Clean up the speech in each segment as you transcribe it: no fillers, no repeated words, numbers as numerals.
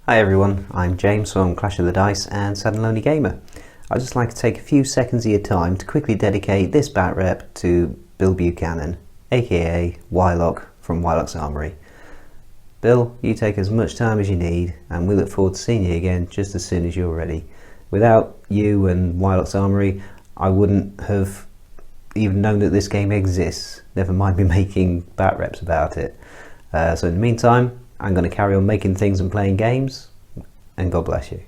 Hi everyone, I'm James from Clash of the Dice and Sad and Lonely Gamer. I'd just like to take a few seconds of your time to quickly dedicate this bat rep to Bill Buchanan, aka Wylock from Wylock's Armory. Bill, you take as much time as you need and we look forward to seeing you again just as soon as you're ready. Without you and Wylock's Armory, I wouldn't have even known that this game exists, never mind me making bat reps about it. So in the meantime, I'm going to carry on making things and playing games, and God bless you.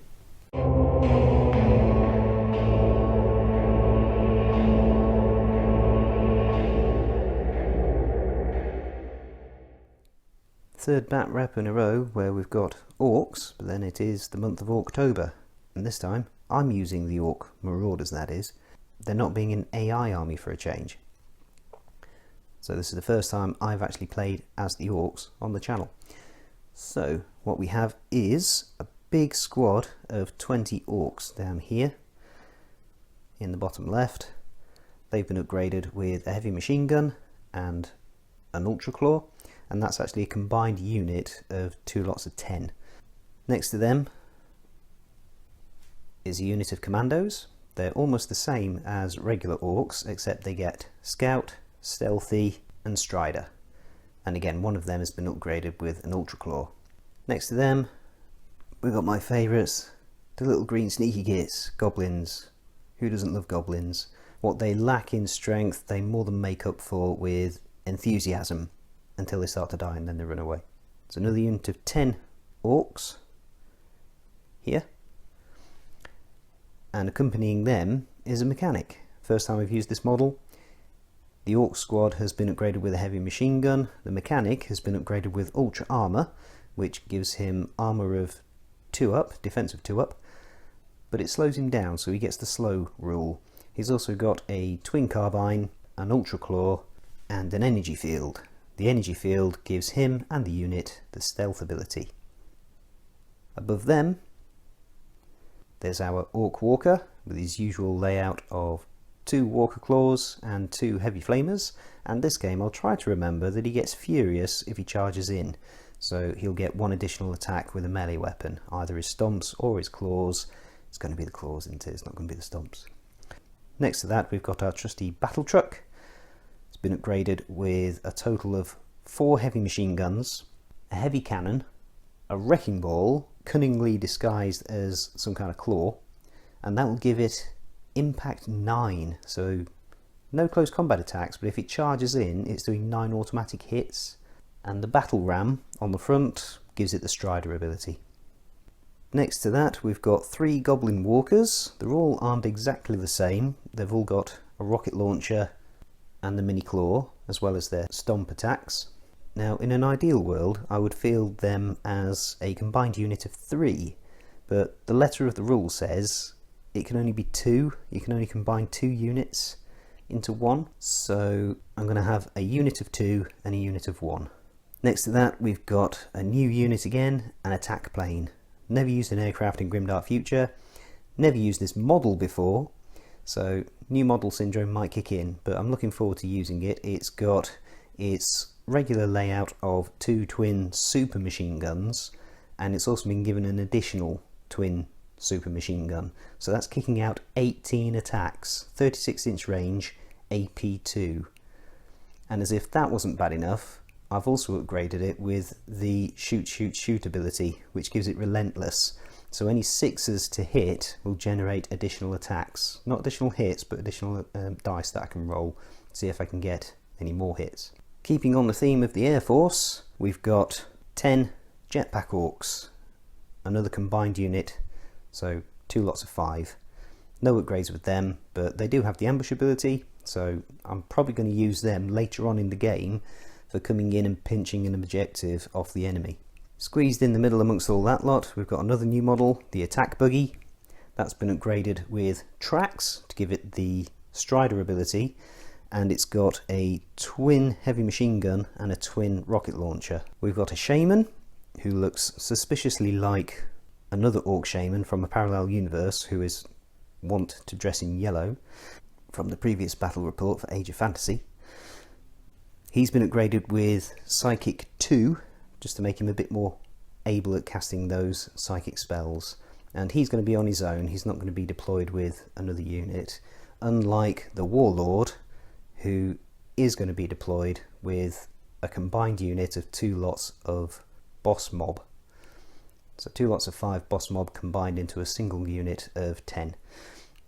Third bat rep in a row where we've got orcs, but then it is the month of October, and this time I'm using the Orc Marauders, that is. They're not being an AI army for a change. So this is the first time I've actually played as the orcs on the channel. So what we have is a big squad of 20 orcs down here in the bottom left. They've been upgraded with a heavy machine gun and an ultra claw, and that's actually a combined unit of 2 lots of 10. Next to them is a unit of commandos. They're almost the same as regular orcs, except they get scout, stealthy and strider. And again, one of them has been upgraded with an ultra claw. Next to them we've got my favourites, the little green sneaky kits, goblins. Who doesn't love goblins? What they lack in strength they more than make up for with enthusiasm until they start to die and then they run away. It's another unit of 10 orcs here, and accompanying them is a mechanic. First time I've used this model. The orc squad has been upgraded with a heavy machine gun. The mechanic has been upgraded with ultra armour, which gives him armour of 2 up, defense of 2 up, but it slows him down, so he gets the slow rule. He's also got a twin carbine, an ultra claw and an energy field. The energy field gives him and the unit the stealth ability. Above them there's our orc walker with his usual layout of 2 walker claws and 2 heavy flamers, and this game I'll try to remember that he gets furious if he charges in, so he'll get 1 additional attack with a melee weapon, either his stomps or his claws. It's going to be the claws, isn't it? It's not going to be the stomps. Next to that we've got our trusty battle truck. It's been upgraded with a total of 4 heavy machine guns, a heavy cannon, a wrecking ball cunningly disguised as some kind of claw, and that will give it impact 9, so no close combat attacks, but if it charges in it's doing 9 automatic hits, and the battle ram on the front gives it the strider ability. Next to that we've got 3 goblin walkers. They're all armed exactly the same. They've all got a rocket launcher and the mini claw as well as their stomp attacks. Now in an ideal world I would field them as a combined unit of 3, but the letter of the rule says it can only be 2. You can only combine 2 units into 1, so I'm going to have a unit of 2 and a unit of 1. Next to that we've got a new unit again, an attack plane. Never used an aircraft in Grimdark Future, never used this model before, so new model syndrome might kick in, but I'm looking forward to using it. It's got its regular layout of 2 twin super machine guns, and it's also been given an additional twin super machine gun, so that's kicking out 18 attacks, 36-inch range, AP2. And as if that wasn't bad enough, I've also upgraded it with the shoot ability, which gives it relentless, so any 6s to hit will generate additional attacks, not additional hits but additional dice that I can roll to see if I can get any more hits. Keeping on the theme of the Air Force, we've got 10 jetpack orcs, another combined unit, so 2 lots of 5. No upgrades with them, but they do have the ambush ability, so I'm probably going to use them later on in the game for coming in and pinching an objective off the enemy. Squeezed in the middle amongst all that lot we've got another new model, the attack buggy. That's been upgraded with tracks to give it the strider ability, and it's got a twin heavy machine gun and a twin rocket launcher. We've got a shaman who looks suspiciously like another orc shaman from a parallel universe who is wont to dress in yellow from the previous battle report for Age of Fantasy. He's been upgraded with Psychic 2 just to make him a bit more able at casting those psychic spells. And he's going to be on his own, he's not going to be deployed with another unit, unlike the Warlord, who is going to be deployed with a combined unit of 2 lots of boss mob. So 2 lots of 5 boss mob combined into a single unit of 10,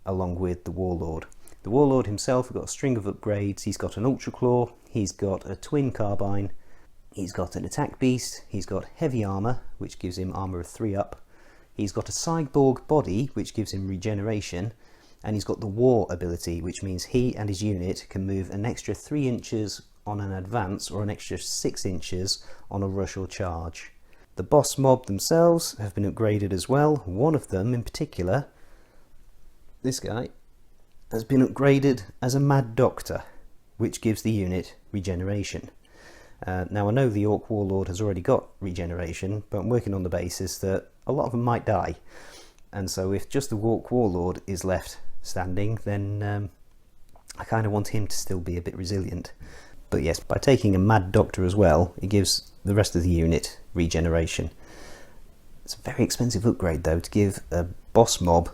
along with the Warlord. The Warlord himself has got a string of upgrades. He's got an Ultra Claw, he's got a twin carbine, he's got an attack beast, he's got heavy armour, which gives him armour of 3 up, he's got a cyborg body, which gives him regeneration, and he's got the war ability, which means he and his unit can move an extra 3 inches on an advance or an extra 6 inches on a rush or charge. The boss mob themselves have been upgraded as well. One of them in particular, this guy, has been upgraded as a Mad Doctor, which gives the unit regeneration. Now I know the Orc Warlord has already got regeneration, but I'm working on the basis that a lot of them might die, and so if just the Orc Warlord is left standing, then I kind of want him to still be a bit resilient. But yes, by taking a Mad Doctor as well, it gives the rest of the unit regeneration. It's a very expensive upgrade though. To give a boss mob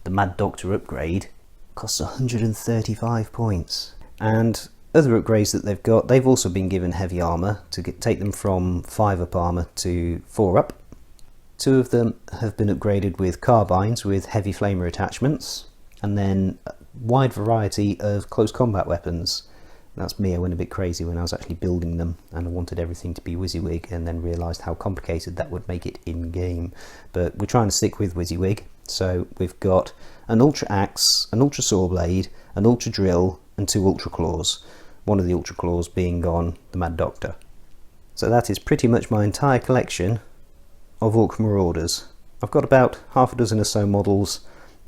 the Mad Doctor upgrade costs 135 points. And other upgrades that they've got, they've also been given heavy armour to take them from 5 up armour to 4 up. 2 of them have been upgraded with carbines with heavy flamer attachments, and then a wide variety of close combat weapons. That's me, I went a bit crazy when I was actually building them and I wanted everything to be WYSIWYG, and then realised how complicated that would make it in game. But we're trying to stick with WYSIWYG, so we've got an Ultra Axe, an Ultra Saw Blade, an Ultra Drill and 2 Ultra Claws, one of the Ultra Claws being on the Mad Doctor. So that is pretty much my entire collection of Orc Marauders. I've got about half a dozen or so models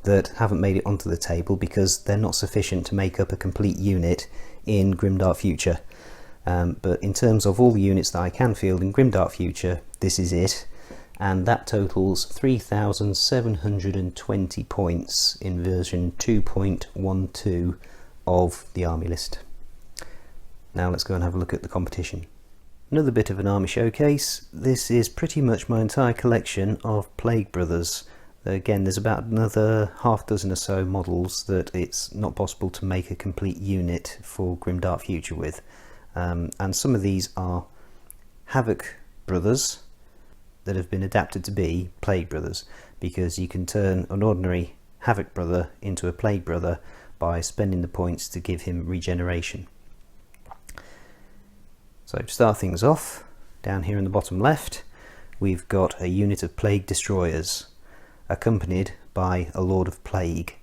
that haven't made it onto the table because they're not sufficient to make up a complete unit in Grimdark Future. But in terms of all the units that I can field in Grimdark Future, this is it, and that totals 3,720 points in version 2.12 of the army list. Now let's go and have a look at the competition. Another bit of an army showcase. This is pretty much my entire collection of Plague Brothers. Again, there's about another half dozen or so models that it's not possible to make a complete unit for Grimdark Future with. And some of these are Havoc Brothers that have been adapted to be Plague Brothers, because you can turn an ordinary Havoc Brother into a Plague Brother by spending the points to give him regeneration. So to start things off, down here in the bottom left, we've got a unit of Plague Destroyers, accompanied by a Lord of Plague.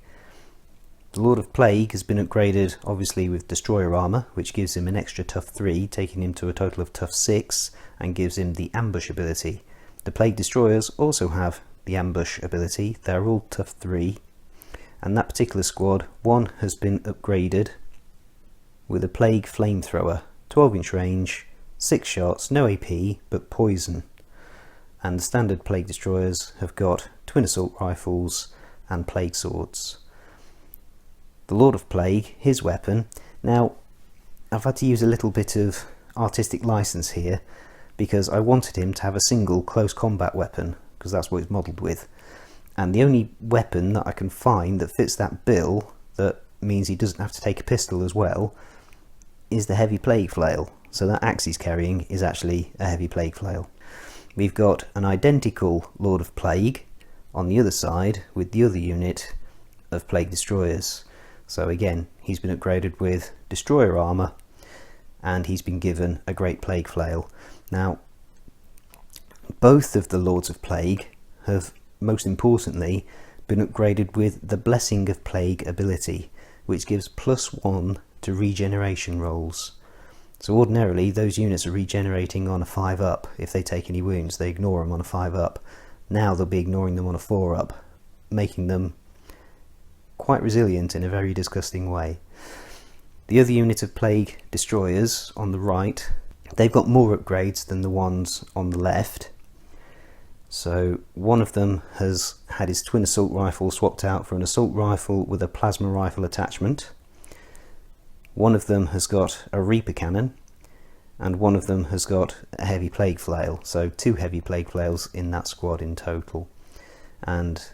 The Lord of Plague has been upgraded obviously with Destroyer Armour, which gives him an extra tough 3, taking him to a total of tough 6, and gives him the Ambush ability. The Plague Destroyers also have the Ambush ability, they're all tough 3, and that particular squad, one has been upgraded with a Plague Flamethrower, 12-inch range, 6 shots, no AP, but poison. And the standard Plague Destroyers have got twin assault rifles and plague swords. The Lord of Plague, his weapon, now I've had to use a little bit of artistic license here because I wanted him to have a single close combat weapon, because that's what he's modelled with. And the only weapon that I can find that fits that bill, that means he doesn't have to take a pistol as well, is the heavy plague flail. So that axe he's carrying is actually a heavy plague flail. We've got an identical Lord of Plague on the other side with the other unit of Plague Destroyers. So again, he's been upgraded with Destroyer Armour and he's been given a Great Plague Flail. Now, both of the Lords of Plague have, most importantly, been upgraded with the Blessing of Plague ability, which gives +1 to regeneration rolls. So ordinarily those units are regenerating on a 5 up. If they take any wounds, they ignore them on a 5 up. Now they'll be ignoring them on a 4 up, making them quite resilient in a very disgusting way. The other unit of Plague Destroyers on the right, they've got more upgrades than the ones on the left. So one of them has had his twin assault rifle swapped out for an assault rifle with a plasma rifle attachment. One of them has got a Reaper cannon, and one of them has got a heavy plague flail, so 2 heavy plague flails in that squad in total. And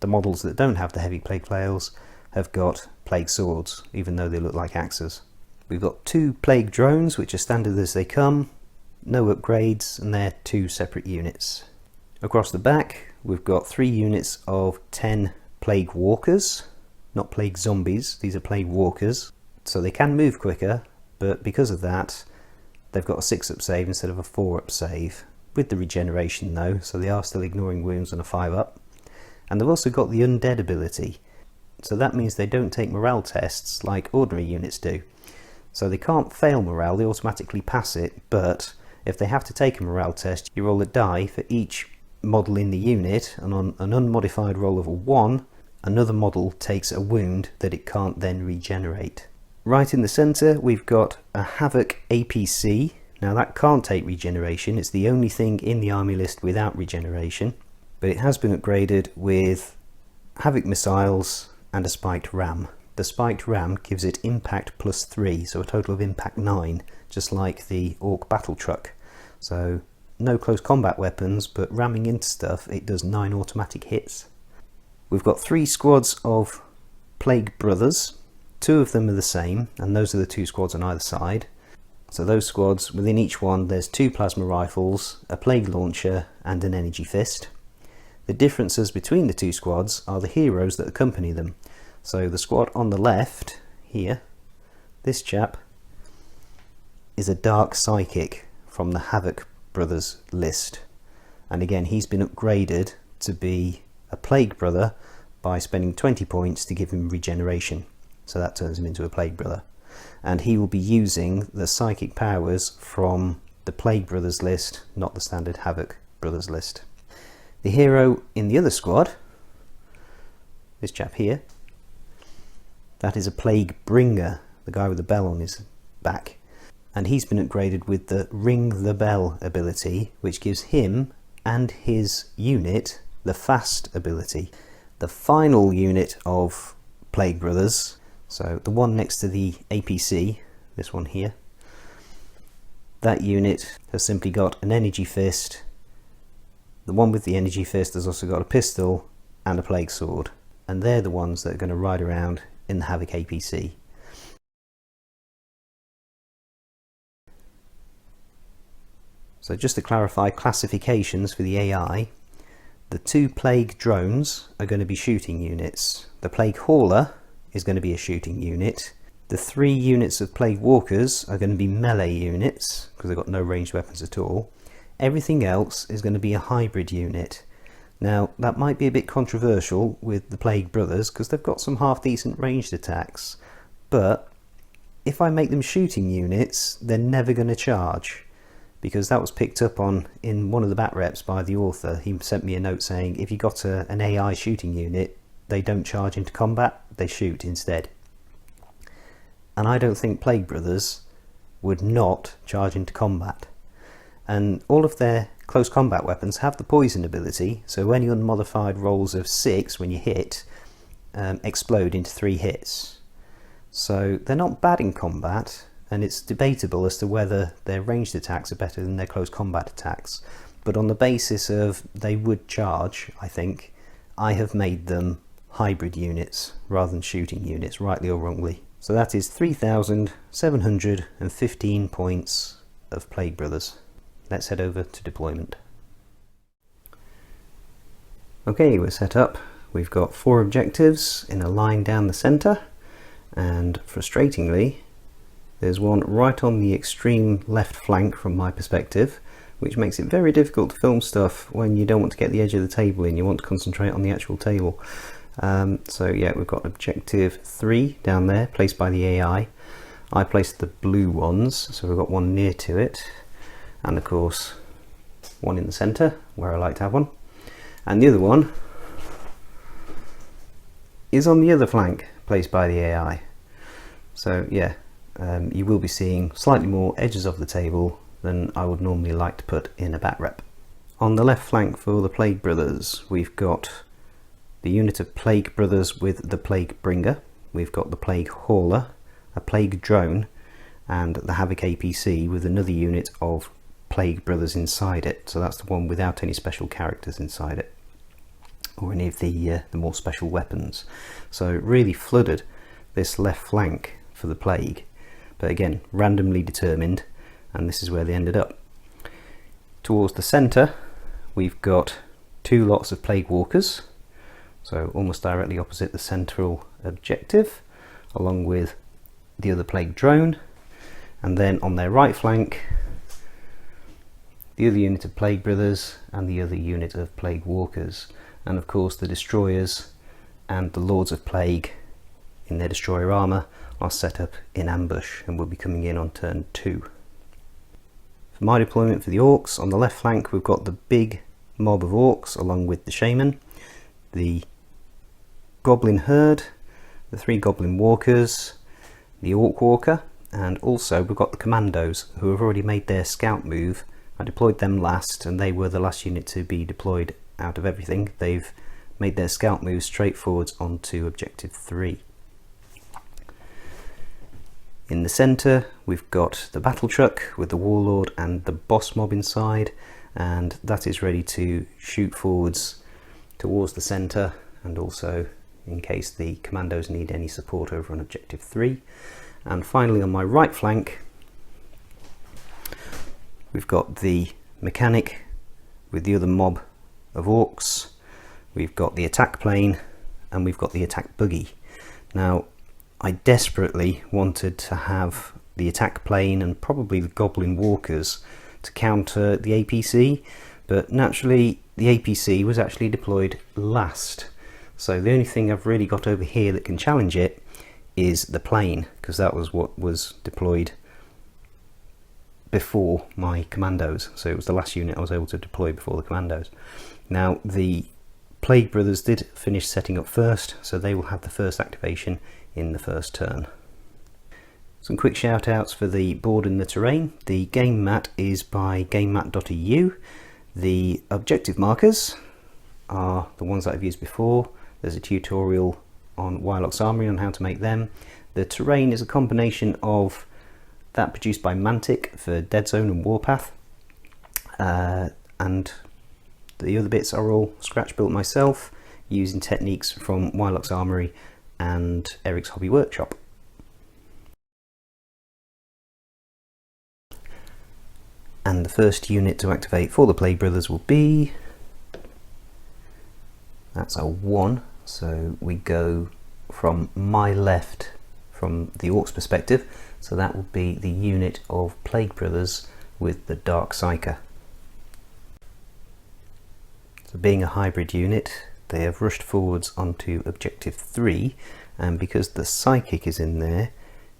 the models that don't have the heavy plague flails have got plague swords, even though they look like axes. We've got 2 plague drones, which are standard as they come, no upgrades, and they're 2 separate units. Across the back we've got 3 units of 10 plague walkers, not plague zombies, these are plague walkers, so they can move quicker, but because of that they've got a 6-up save instead of a 4-up save, with the regeneration though, so they are still ignoring wounds on a 5-up. And they've also got the undead ability, so that means they don't take morale tests like ordinary units do. So they can't fail morale, they automatically pass it, but if they have to take a morale test, you roll a die for each model in the unit, and on an unmodified roll of a 1, another model takes a wound that it can't then regenerate. Right in the centre we've got a Havoc APC. Now that can't take regeneration, it's the only thing in the army list without regeneration, but it has been upgraded with Havoc missiles and a spiked ram. The spiked ram gives it impact +3, so a total of impact 9, just like the Orc battle truck. So no close combat weapons, but ramming into stuff it does 9 automatic hits. We've got 3 squads of Plague Brothers. 2 of them are the same, and those are the 2 squads on either side. So those squads, within each one there's 2 plasma rifles, a plague launcher and an energy fist. The differences between the 2 squads are the heroes that accompany them. So the squad on the left here, this chap, is a dark psychic from the Havoc Brothers list, and again he's been upgraded to be a Plague Brother by spending 20 points to give him regeneration, so that turns him into a Plague Brother, and he will be using the psychic powers from the Plague Brothers list, not the standard Havoc Brothers list. The hero in the other squad, this chap here, that is a Plague Bringer, the guy with the bell on his back, and he's been upgraded with the Ring the Bell ability, which gives him and his unit the Fast ability. The final unit of Plague Brothers, so the one next to the APC, this one here, that unit has simply got an energy fist. The one with the energy fist has also got a pistol and a plague sword, and they're the ones that are going to ride around in the Havoc APC. So just to clarify classifications for the AI, the 2 plague drones are going to be shooting units. The plague hauler is going to be a shooting unit. The 3 units of plague walkers are going to be melee units because they've got no ranged weapons at all. Everything else is going to be a hybrid unit. Now that might be a bit controversial with the Plague Brothers because they've got some half decent ranged attacks, but if I make them shooting units they're never going to charge, because that was picked up on in one of the bat reps by the author. He sent me a note saying if you got an AI shooting unit they don't charge into combat, they shoot instead. And I don't think Plague Brothers would not charge into combat. And all of their close combat weapons have the poison ability, so any unmodified rolls of 6 when you hit explode into 3 hits. So they're not bad in combat, and it's debatable as to whether their ranged attacks are better than their close combat attacks. But on the basis of they would charge, I think, I have made them hybrid units rather than shooting units, rightly or wrongly. So that is 3,715 points of Plague Brothers. Let's head over to deployment. Okay, we're set up. We've got 4 objectives in a line down the centre, and frustratingly there's one right on the extreme left flank from my perspective, which makes it very difficult to film stuff when you don't want to get the edge of the table in, you want to concentrate on the actual table. So yeah, we've got objective 3 down there, placed by the AI. I placed the blue ones, so we've got one near to it, and of course one in the centre where I like to have one, and the other one is on the other flank, placed by the AI. So yeah, you will be seeing slightly more edges of the table than I would normally like to put in a bat rep. On the left flank for the Plague Brothers, we've got the unit of Plague Brothers with the Plague Bringer, we've got the Plague Hauler, a Plague Drone, and the Havoc APC with another unit of Plague Brothers inside it. So that's the one without any special characters inside it, or any of the more special weapons. So it really flooded this left flank for the Plague, but again, randomly determined, and this is where they ended up. Towards the centre, we've got 2 lots of Plague Walkers, so almost directly opposite the central objective, along with the other Plague Drone, and then on their right flank, the other unit of Plague Brothers and the other unit of Plague Walkers, and of course the Destroyers and the Lords of Plague in their Destroyer armour are set up in ambush and will be coming in on turn 2. For my deployment for the Orcs, on the left flank we've got the big mob of Orcs along with the Shaman, the Goblin Herd, the 3 Goblin Walkers, the Orc Walker, and also we've got the Commandos who have already made their scout move. I deployed them last and they were the last unit to be deployed out of everything. They've made their scout move straight forwards onto objective 3. In the centre we've got the battle truck with the Warlord and the boss mob inside, and that is ready to shoot forwards towards the centre, and also in case the Commandos need any support over on objective 3. And finally on my right flank we've got the Mechanic with the other mob of Orcs, we've got the attack plane, and we've got the attack buggy. Now I desperately wanted to have the attack plane and probably the Goblin Walkers to counter the APC, but naturally the APC was actually deployed last. So the only thing I've really got over here that can challenge it is the plane, because that was what was deployed before my Commandos. So it was the last unit I was able to deploy before the Commandos. Now the Plague Brothers did finish setting up first, so they will have the first activation in the first turn. Some quick shout outs for the board and the terrain. The game mat is by gamemat.eu. The objective markers are the ones that I've used before. There's a tutorial on Wylock's Armory on how to make them. The terrain is a combination of that produced by Mantic for Dead Zone and Warpath, and the other bits are all scratch built myself using techniques from Wylock's Armory and Eric's Hobby Workshop. And the first unit to activate for the Plague Brothers will be, that's a 1, so we go from my left from the Orcs perspective, so that would be the unit of Plague Brothers with the Dark Psyker. So being a hybrid unit, they have rushed forwards onto objective 3, and because the Psychic is in there,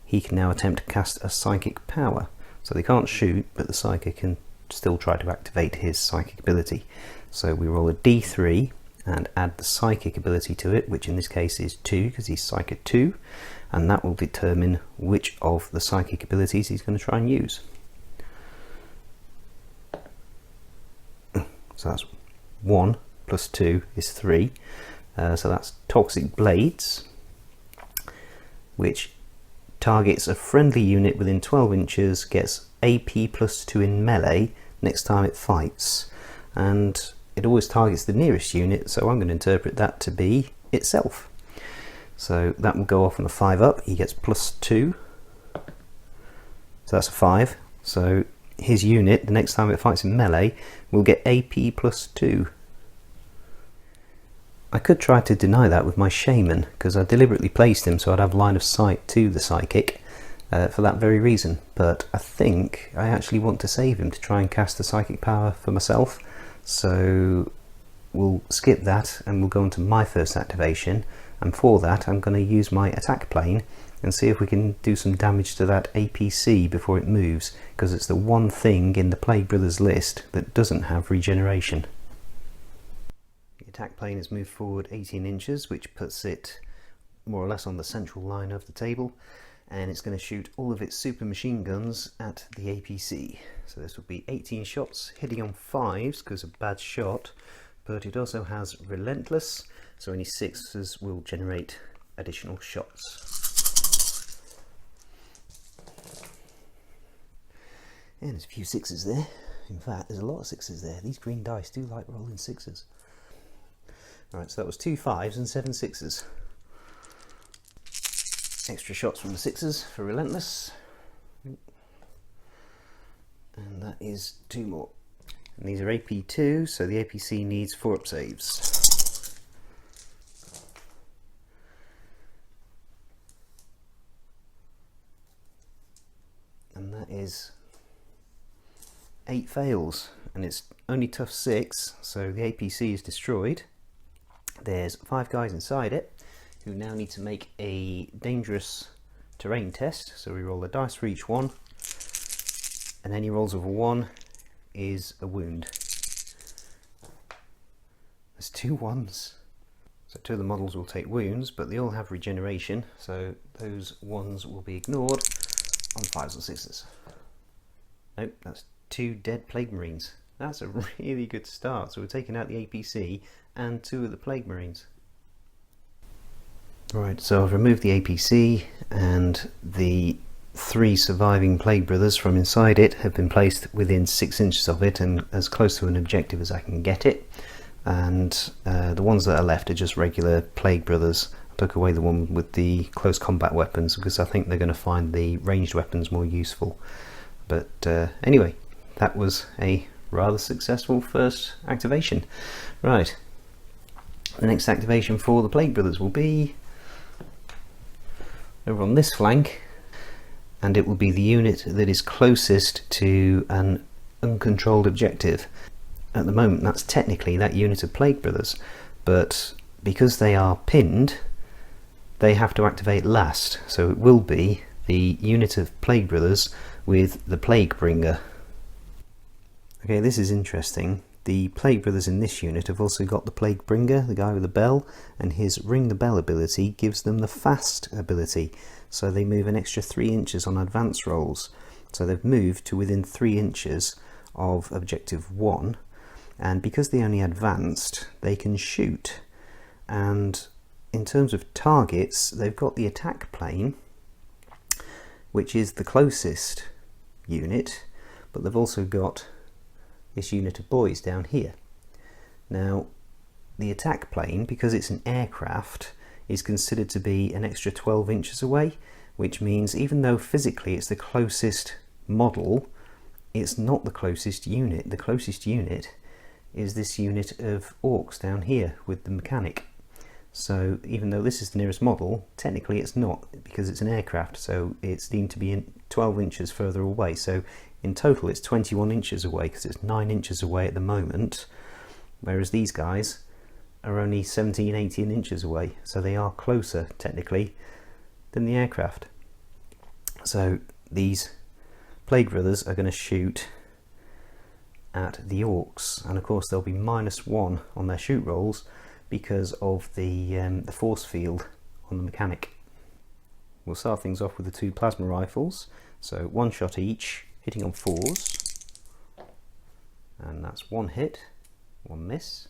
he can now attempt to cast a Psychic power. So they can't shoot, but the Psychic can still try to activate his Psychic ability. So we roll a d3 and add the Psychic ability to it, which in this case is 2 because he's Psychic 2, and that will determine which of the Psychic abilities he's going to try and use. So that's 1 plus 2 is 3, so that's Toxic Blades, which targets a friendly unit within 12 inches, gets AP plus 2 in melee next time it fights, and it always targets the nearest unit, so I'm going to interpret that to be itself. So that will go off on a 5 up, he gets plus 2, so that's a 5, so his unit, the next time it fights in melee, will get AP plus 2. I could try to deny that with my Shaman, because I deliberately placed him so I'd have line of sight to the Psychic for that very reason, but I think I actually want to save him to try and cast the Psychic power for myself, so we'll skip that and we'll go on to my first activation, and for that I'm going to use my attack plane and see if we can do some damage to that APC before it moves, because it's the one thing in the Plague Brothers list that doesn't have regeneration. The attack plane has moved forward 18 inches, which puts it more or less on the central line of the table, and it's going to shoot all of its super machine guns at the APC. So this will be 18 shots, hitting on 5s because a bad shot, but it also has Relentless, so any 6s will generate additional shots. And there's a few sixes there. In fact, there's a lot of sixes there. These green dice do like rolling sixes. Right, so that was 2 5s and 7 6s. Extra shots from the sixes for Relentless. And that is 2 more. And these are AP2, so the APC needs 4 up saves. And that is 8 fails, and it's only tough 6, so the APC is destroyed. There's 5 guys inside it who now need to make a dangerous terrain test, so we roll the dice for each one, and any rolls of a 1 is a wound. There's 2 1s, so 2 of the models will take wounds, but they all have regeneration, so those 1s will be ignored on 5s and 6s. Nope, that's 2 dead Plague Marines. That's a really good start. So we're taking out the APC and 2 of the Plague Marines. Right, so I've removed the APC, and the 3 surviving Plague Brothers from inside it have been placed within 6 inches of it and as close to an objective as I can get it. And the ones that are left are just regular Plague Brothers. I took away the one with the close combat weapons because I think they're going to find the ranged weapons more useful. But anyway, that was a rather successful first activation. Right, the next activation for the Plague Brothers will be over on this flank, and it will be the unit that is closest to an uncontrolled objective. At the moment that's technically that unit of Plague Brothers, but because they are pinned they have to activate last, so it will be the unit of Plague Brothers with the Plague Bringer. Okay, this is interesting. The Plague Brothers in this unit have also got the Plague Bringer, the guy with the bell, and his Ring the Bell ability gives them the Fast ability, so they move an extra 3 inches on advance rolls. So they've moved to within 3 inches of objective 1, and because they only advanced, they can shoot. And in terms of targets, they've got the attack plane, which is the closest unit, but they've also got this unit of boys down here. Now the attack plane, because it's an aircraft, is considered to be an extra 12 inches away, which means even though physically it's the closest model, it's not the closest unit. The closest unit is this unit of orcs down here with the mechanic. So even though this is the nearest model, technically it's not, because it's an aircraft, so it's deemed to be 12 inches further away. So in total it's 21 inches away, because it's 9 inches away at the moment, whereas these guys are only 17, 18 inches away, so they are closer technically than the aircraft. So these Plague Brothers are going to shoot at the orcs, and of course they'll be -1 on their shoot rolls because of the force field on the mechanic. We'll start things off with the 2 plasma rifles, so 1 shot each, hitting on 4s, and that's 1 hit, 1 miss.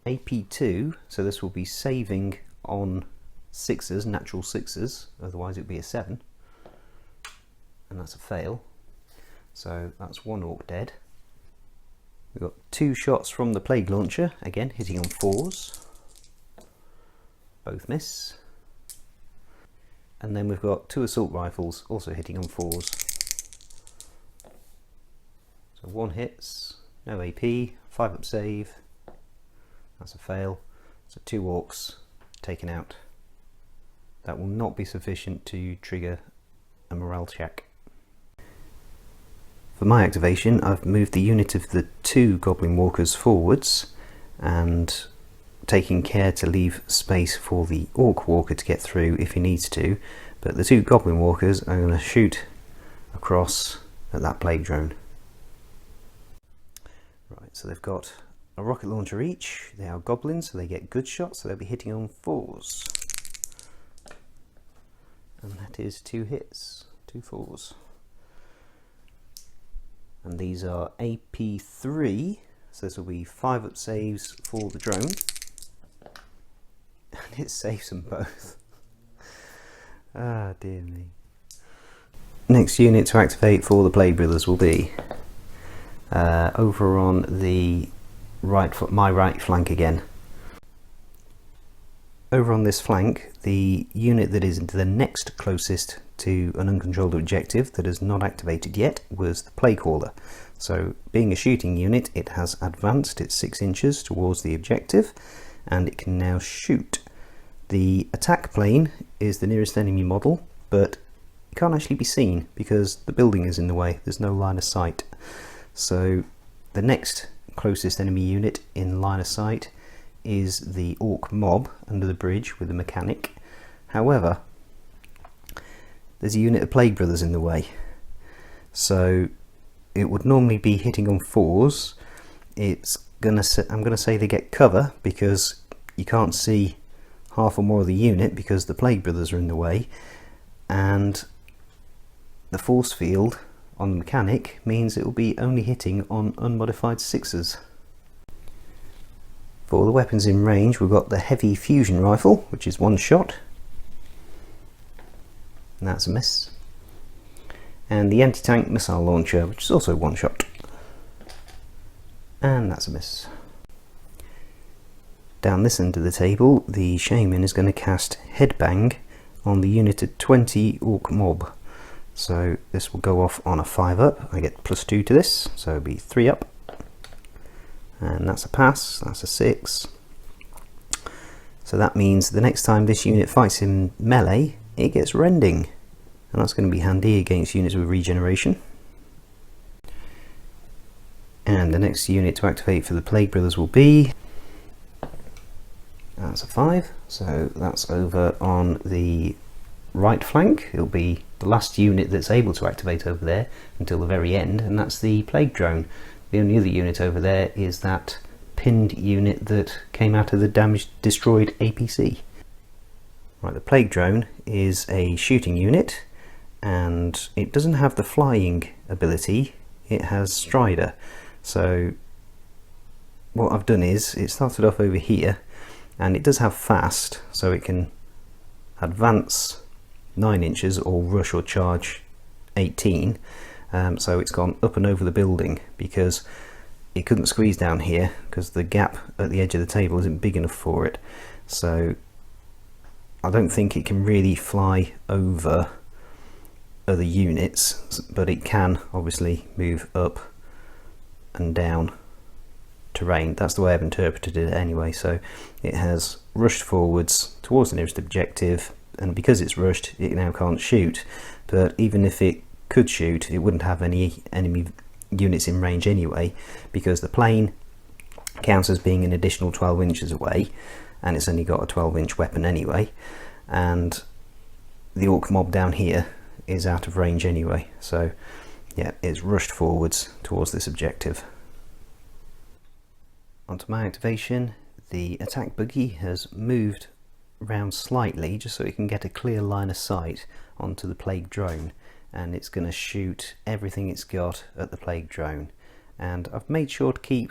AP2, so this will be saving on 6s, natural 6s, otherwise it would be a 7, and that's a fail. So that's 1 orc dead. We've got 2 shots from the Plague Launcher, again hitting on 4s, both miss. And then we've got 2 assault rifles also hitting on 4s. So 1 hits, no AP, 5 up save, that's a fail. So 2 orcs taken out. That will not be sufficient to trigger a morale check. For my activation, I've moved the unit of the 2 Goblin Walkers forwards and taking care to leave space for the Orc Walker to get through if he needs to, but the 2 Goblin Walkers are going to shoot across at that Plague Drone. Right, so they've got a rocket launcher each. They are goblins, so they get good shots, so they'll be hitting on 4s. And that is 2 hits, 2 4s. And these are AP3, so this will be 5 up saves for the drone. And it saves them both. Ah, dear me. next unit to activate for the Plague Brothers will be over on the my right flank again. Over on this flank, the unit that is the next closest to an uncontrolled objective that is not activated yet was the Plague Hauler. So being a shooting unit, it has advanced its 6 inches towards the objective and it can now shoot. The attack plane is the nearest enemy model, but it can't actually be seen because the building is in the way. There's no line of sight. So the next closest enemy unit in line of sight is the Orc mob under the bridge with the mechanic. However, there's a unit of Plague Brothers in the way. So it would normally be hitting on 4s. I'm gonna say they get cover because you can't see half or more of the unit because the Plague Brothers are in the way, and the force field on the mechanic means it will be only hitting on unmodified 6s. For the weapons in range, we've got the heavy fusion rifle, which is 1 shot, and that's a miss, and the anti-tank missile launcher, which is also 1 shot, and that's a miss. Down this end of the table, the shaman is going to cast Headbang on the unit at 20 Orc mob. So this will go off on a 5 up. I get +2 to this, so it'll be 3 up. And that's a pass, that's a 6. So that means the next time this unit fights in melee, it gets rending. And that's going to be handy against units with regeneration. And the next unit to activate for the Plague Brothers will be... That's a 5, so that's over on the right flank. It'll be the last unit that's able to activate over there until the very end, and that's the Plague Drone. The only other unit over there is that pinned unit that came out of the damaged, destroyed APC. Right, the Plague Drone is a shooting unit, and it doesn't have the flying ability, it has Strider. So what I've done is, it started off over here, and it does have fast, so it can advance 9 inches or rush or charge 18. So it's gone up and over the building because it couldn't squeeze down here because the gap at the edge of the table isn't big enough for it. So I don't think it can really fly over other units, but it can obviously move up and down terrain. That's the way I've interpreted it anyway. So it has rushed forwards towards the nearest objective, and because it's rushed, it now can't shoot. But even if it could shoot, it wouldn't have any enemy units in range anyway, because the plane counts as being an additional 12 inches away, and it's only got a 12-inch weapon anyway, and the Orc mob down here is out of range anyway. So yeah, it's rushed forwards towards this objective. Onto my activation, the attack buggy has moved round slightly just so it can get a clear line of sight onto the Plague Drone, and it's going to shoot everything it's got at the Plague Drone. And I've made sure to keep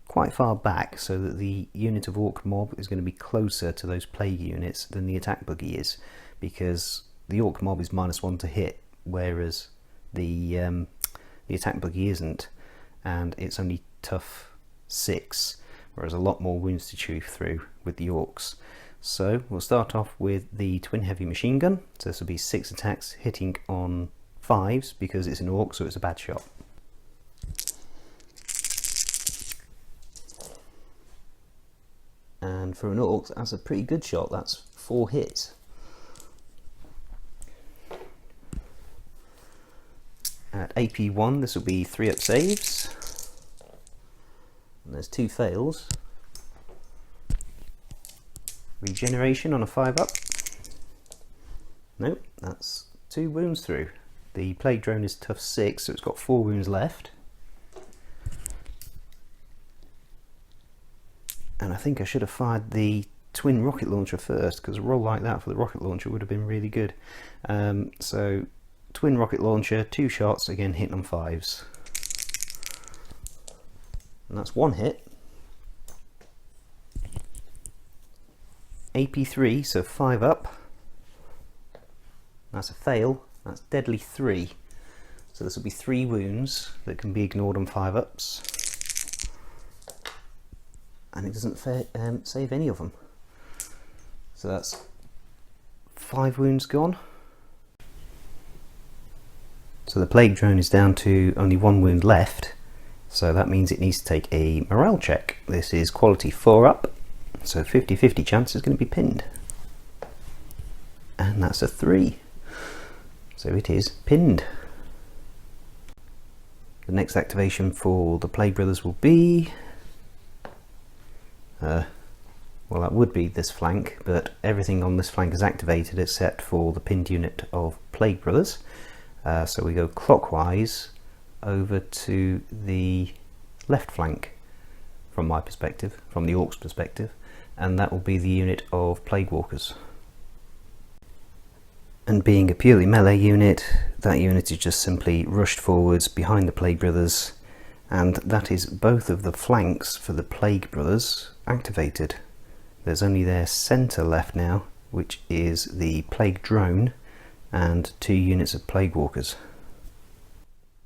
quite far back so that the unit of Orc mob is going to be closer to those Plague units than the attack buggy is, because the Orc mob is -1 to hit, whereas the attack buggy isn't, and it's only tough 6, whereas a lot more wounds to chew through with the Orcs. So we'll start off with the twin heavy machine gun. So this will be 6 attacks hitting on 5s because it's an Orc, so it's a bad shot. And for an Orc, that's a pretty good shot. That's 4 hits. At AP1, this will be 3 up saves. And there's 2 fails. Regeneration on a 5 up. Nope, that's 2 wounds through. The Plague Drone is tough 6, so it's got 4 wounds left. And I think I should have fired the twin rocket launcher first, because a roll like that for the rocket launcher would have been really good. So twin rocket launcher, 2 shots, again hitting on 5s. And that's 1 hit. AP3, so 5 up. That's a fail, That's deadly 3. So this will be 3 wounds that can be ignored on 5-ups. And it doesn't save any of them. So that's 5 wounds gone. So the plague drone is down to only 1 wound left. So that means it needs to take a morale check. This is quality 4 up. So 50-50 chance it's going to be pinned. And that's a 3. So it is pinned. The next activation for the Plague Brothers will be... well, that would be this flank, but everything on this flank is activated except for the pinned unit of Plague Brothers. So we go clockwise over to the left flank from my perspective, from the Orcs perspective, and that will be the unit of Plague Walkers. And being a purely melee unit, that unit is just simply rushed forwards behind the Plague Brothers, and that is both of the flanks for the Plague Brothers activated. There's only their centre left now, which is the Plague Drone and 2 units of Plague Walkers.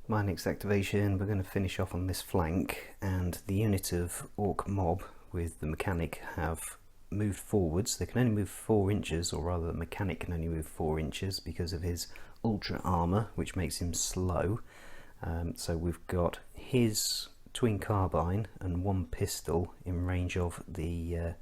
My next activation, we're going to finish off on this flank, and the unit of Orc Mob with the mechanic have moved forwards. They can only move 4 inches, or rather the mechanic can only move 4 inches because of his ultra armour, which makes him slow. So we've got his twin carbine and 1 pistol in range of the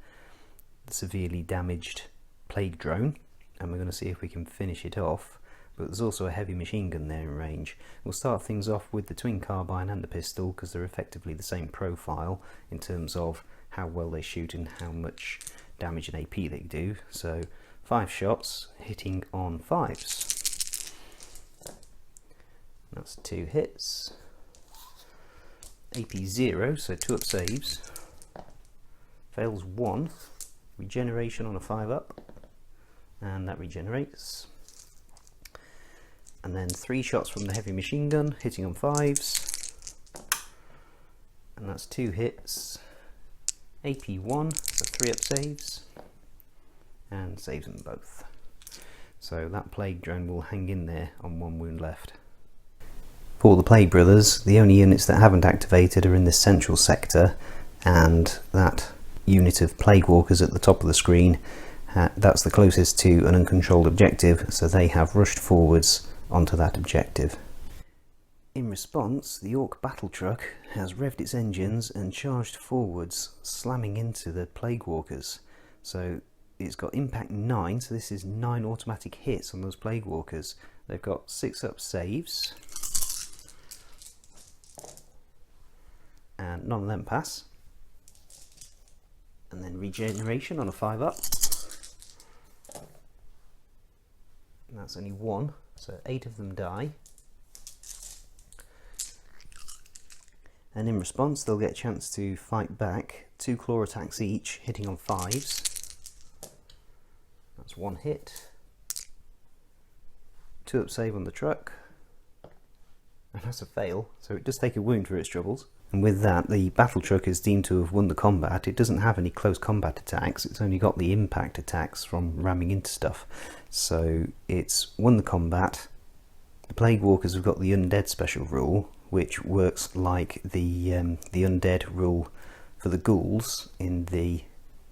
severely damaged Plague Drone, and we're going to see if we can finish it off. But there's also a heavy machine gun there in range. We'll start things off with the twin carbine and the pistol because they're effectively the same profile in terms of how well they shoot and how much damage and AP they do. So 5 shots hitting on 5s. That's 2 hits. AP 0, so 2-up saves. Fails 1. Regeneration on a 5-up, and that regenerates. And then 3 shots from the heavy machine gun hitting on 5s, and that's 2 hits. AP 1, so 3-up saves, and saves them both. So that Plague Drone will hang in there on 1 wound left. For the Plague Brothers, the only units that haven't activated are in this central sector, and that unit of Plague Walkers at the top of the screen, that's the closest to an uncontrolled objective, so they have rushed forwards onto that objective. In response, the Orc battle truck has revved its engines and charged forwards, slamming into the Plague Walkers. So it's got impact 9, so this is 9 automatic hits on those Plague Walkers. They've got 6-up saves, and none of them pass. And then regeneration on a 5-up. And that's only 1, so 8 of them die. And in response, they'll get a chance to fight back. 2 claw attacks each, hitting on 5s. That's 1 hit. 2-up save on the truck. And that's a fail, so it does take a wound for its troubles. And with that, the battle truck is deemed to have won the combat. It doesn't have any close combat attacks, it's only got the impact attacks from ramming into stuff. So it's won the combat. The Plague Walkers have got the undead special rule, which works like the undead rule for the ghouls in the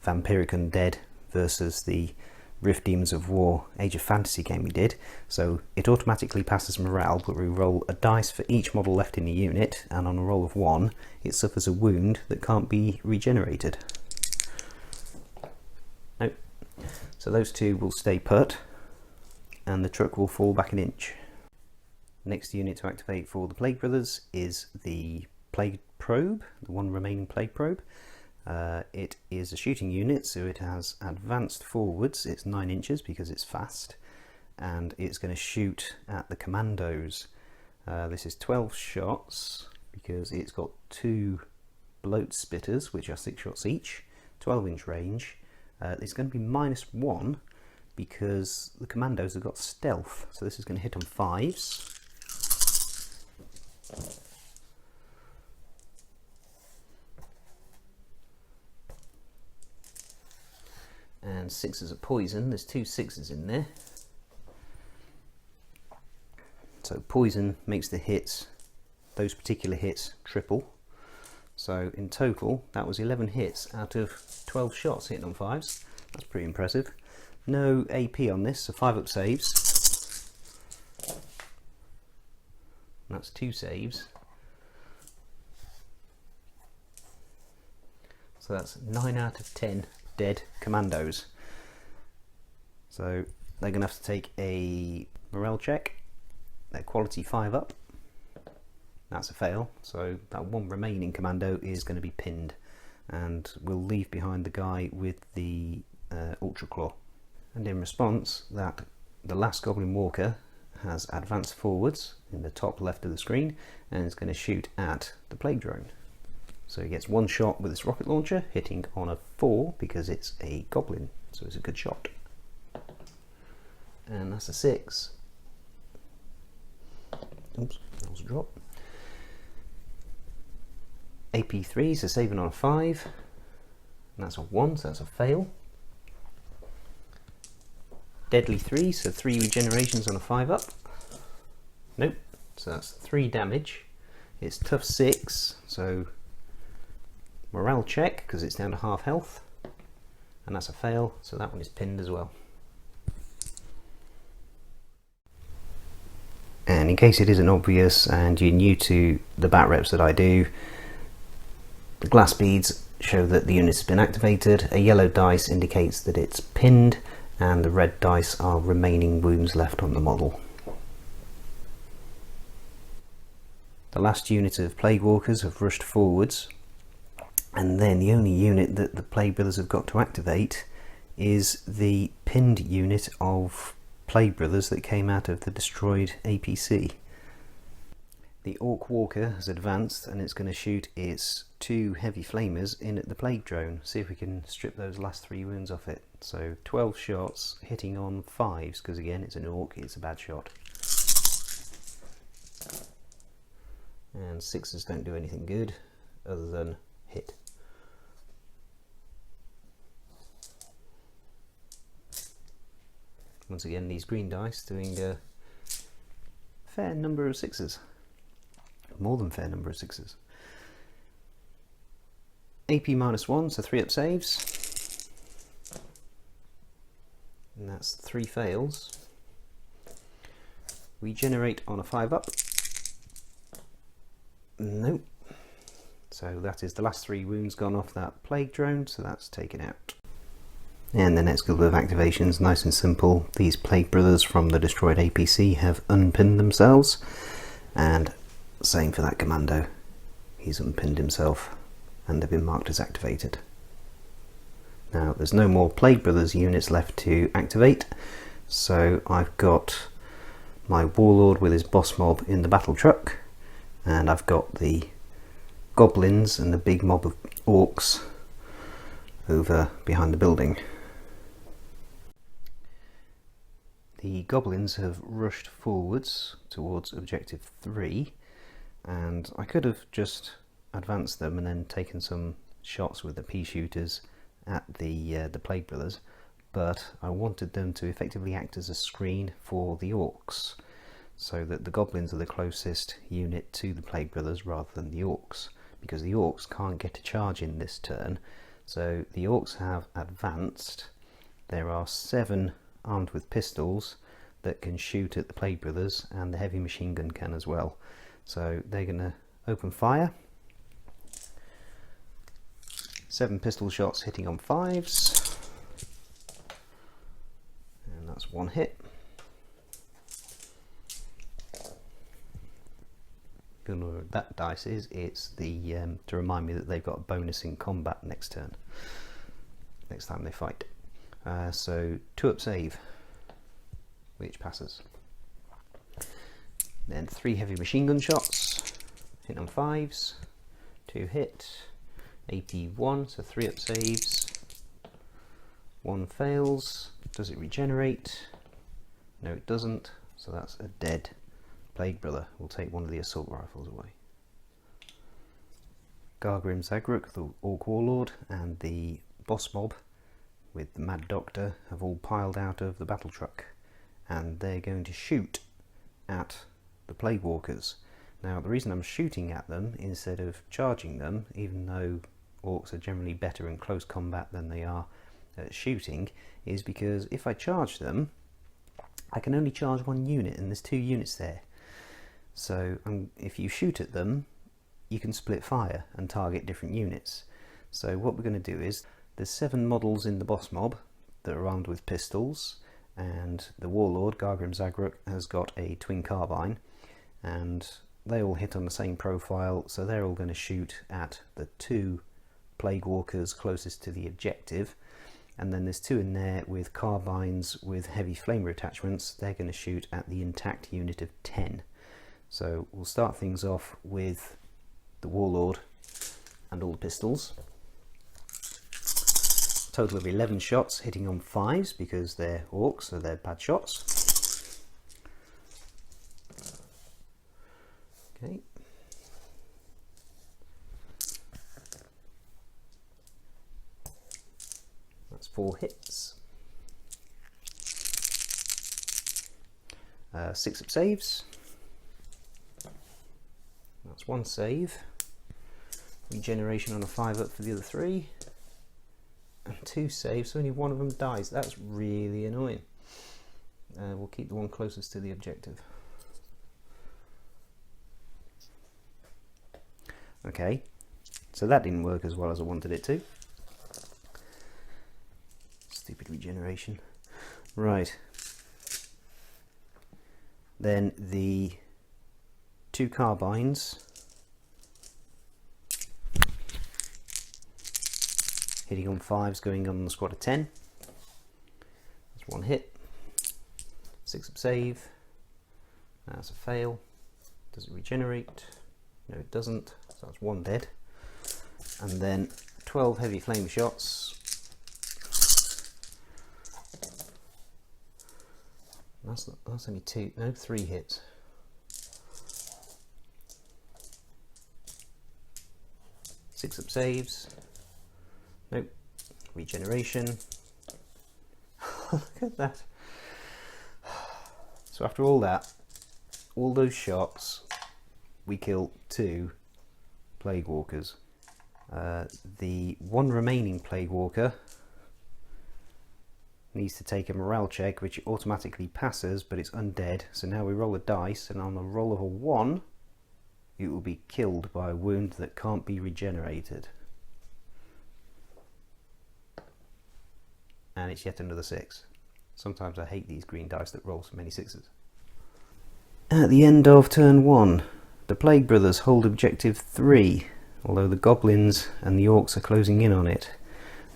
Vampiric Undead versus the Rift Demons of War Age of Fantasy game we did. So it automatically passes morale, but we roll a dice for each model left in the unit, and on a roll of 1 it suffers a wound that can't be regenerated. Nope. So those 2 will stay put, and the truck will fall back an inch. Next unit to activate for the Plague Brothers is the Plague Probe, the 1 remaining Plague Probe. It is a shooting unit, so it has advanced forwards. It's 9 inches because it's fast, and it's going to shoot at the commandos. This is 12 shots because it's got 2 bloat spitters, which are 6 shots each, 12-inch range. It's going to be -1 because the commandos have got stealth, so this is going to hit on 5s. And 6s are poison. There's 2 6s in there. So poison makes the hits, those particular hits, triple. So in total, that was 11 hits out of 12 shots hitting on 5s. That's pretty impressive. No AP on this, so 5 up saves. And that's 2 saves. So that's 9 out of 10 dead commandos. So they're going to have to take a morale check. They're quality 5 up. That's a fail, so that one remaining commando is going to be pinned, and we'll leave behind the guy with the Ultra Claw. And in response, that the last Goblin Walker has advanced forwards in the top left of the screen and is going to shoot at the Plague Drone. So he gets one shot with his rocket launcher, hitting on a 4 because it's a Goblin, so it's a good shot. And that's a 6. Oops, that was a drop. AP3, so saving on a 5, and that's a 1, so that's a fail. Deadly 3, so 3 regenerations on a 5 up. Nope, so that's 3 damage. It's tough 6, so morale check because it's down to half health, and that's a fail, so that one is pinned as well. And in case it isn't obvious and you're new to the bat reps that I do, the glass beads show that the unit has been activated, a yellow dice indicates that it's pinned, and the red dice are remaining wounds left on the model. The last unit of Plague Walkers have rushed forwards, and then the only unit that the Plague Brothers have got to activate is the pinned unit of Plague Brothers that came out of the destroyed APC. The Orc Walker has advanced and it's going to shoot its 2 heavy flamers in at the Plague Drone. See if we can strip those last 3 wounds off it. So 12 shots hitting on 5s, because again it's an Orc, it's a bad shot. And 6s don't do anything good other than hit. Once again, these green dice doing a fair number of 6s. More than fair number of 6s. AP -1, so 3 up saves. And that's 3 fails. Regenerate on a 5 up. Nope. So that is the last 3 wounds gone off that Plague Drone, so that's taken out. And the next couple of activations, nice and simple. These Plague Brothers from the destroyed APC have unpinned themselves, and same for that commando. He's unpinned himself and they've been marked as activated. Now there's no more Plague Brothers units left to activate, so I've got my Warlord with his boss mob in the battle truck, and I've got the Goblins and the big mob of Orcs over behind the building. The Goblins have rushed forwards towards objective 3, and I could have just advanced them and then taken some shots with the pea shooters at the Plague Brothers, but I wanted them to effectively act as a screen for the Orcs, so that the Goblins are the closest unit to the Plague Brothers rather than the Orcs, because the Orcs can't get a charge in this turn. So the Orcs have advanced. There are 7 armed with pistols that can shoot at the Plague Brothers, and the heavy machine gun can as well. So they're going to open fire. 7 pistol shots hitting on 5s, and that's 1 hit. Good know that dice is, it's the to remind me that they've got a bonus in combat next turn, next time they fight. So 2 up save, which passes. Then 3 heavy machine gun shots, hit on 5s, 2 hit, AP 1, so 3 up saves, 1 fails. Does it regenerate? No, it doesn't, so that's a dead Plague Brother. We'll take one of the assault rifles away. Gargrim Zagruk, the Orc Warlord, and the boss mob with the Mad Doctor have all piled out of the battle truck, and they're going to shoot at the Plague Walkers. Now the reason I'm shooting at them instead of charging them, even though orcs are generally better in close combat than they are at shooting, is because if I charge them, I can only charge one unit and there's 2 units there. So if you shoot at them, you can split fire and target different units. So what we're going to do is, there's 7 models in the boss mob that are armed with pistols, and the warlord Grimdark has got a twin carbine, and they all hit on the same profile, so they're all going to shoot at the 2 Plague Walkers closest to the objective. And then there's 2 in there with carbines with heavy flamer attachments. They're going to shoot at the intact unit of 10. So we'll start things off with the warlord and all the pistols. Total of 11 shots, hitting on 5s because they're orcs, so they're bad shots. Okay. That's 4 hits. 6 up saves. That's 1 save. Regeneration on a 5 up for the other 3. And 2 saves, so only one of them dies. That's really annoying. We'll keep the one closest to the objective. Okay, so that didn't work as well as I wanted it to. Stupid regeneration. Right. Then the 2 carbines. Hitting on 5s, going on the squad of 10. That's 1 hit. 6 up save. That's a fail. Does it regenerate? No, it doesn't. So that's 1 dead. And then 12 heavy flame shots. That's only 2, no, 3 hits. Six up saves. Nope. Regeneration. Look at that. So after all that, all those shots, we kill 2 Plague Walkers. The one remaining Plague Walker needs to take a morale check, which automatically passes, but it's undead. So now we roll a dice, and on a roll of a 1, it will be killed by a wound that can't be regenerated. And it's yet another 6. Sometimes I hate these green dice that roll so many 6s. At the end of turn 1, the Plague Brothers hold objective 3, although the goblins and the orcs are closing in on it.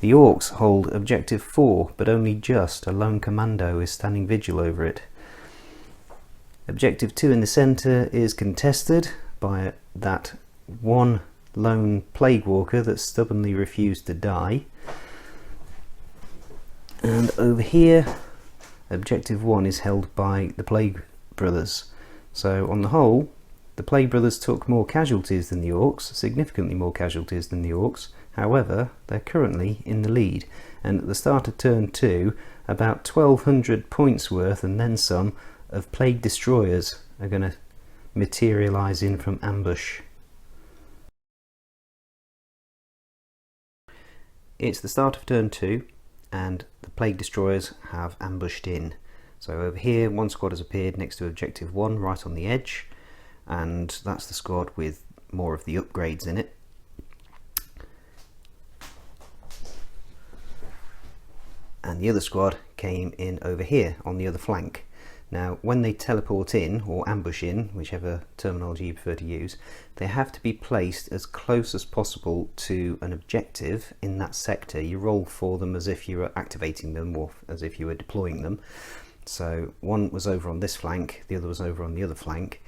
The orcs hold objective 4, but only just. A lone commando is standing vigil over it. Objective 2 in the centre is contested by that one lone Plague Walker that stubbornly refused to die. And over here, objective 1 is held by the Plague Brothers. So on the whole, the Plague Brothers took more casualties than the orcs, significantly more casualties than the orcs. However, they're currently in the lead, and at the start of turn 2, about 1200 points worth and then some of Plague Destroyers are going to materialise in from ambush. It's the start of turn 2, and the Plague Destroyers have ambushed in. So over here, one squad has appeared next to objective 1, right on the edge, and that's the squad with more of the upgrades in it. And the other squad came in over here on the other flank. Now when they teleport in, or ambush in, whichever terminology you prefer to use, they have to be placed as close as possible to an objective in that sector. You roll for them as if you were activating them, or as if you were deploying them. So one was over on this flank, the other was over on the other flank,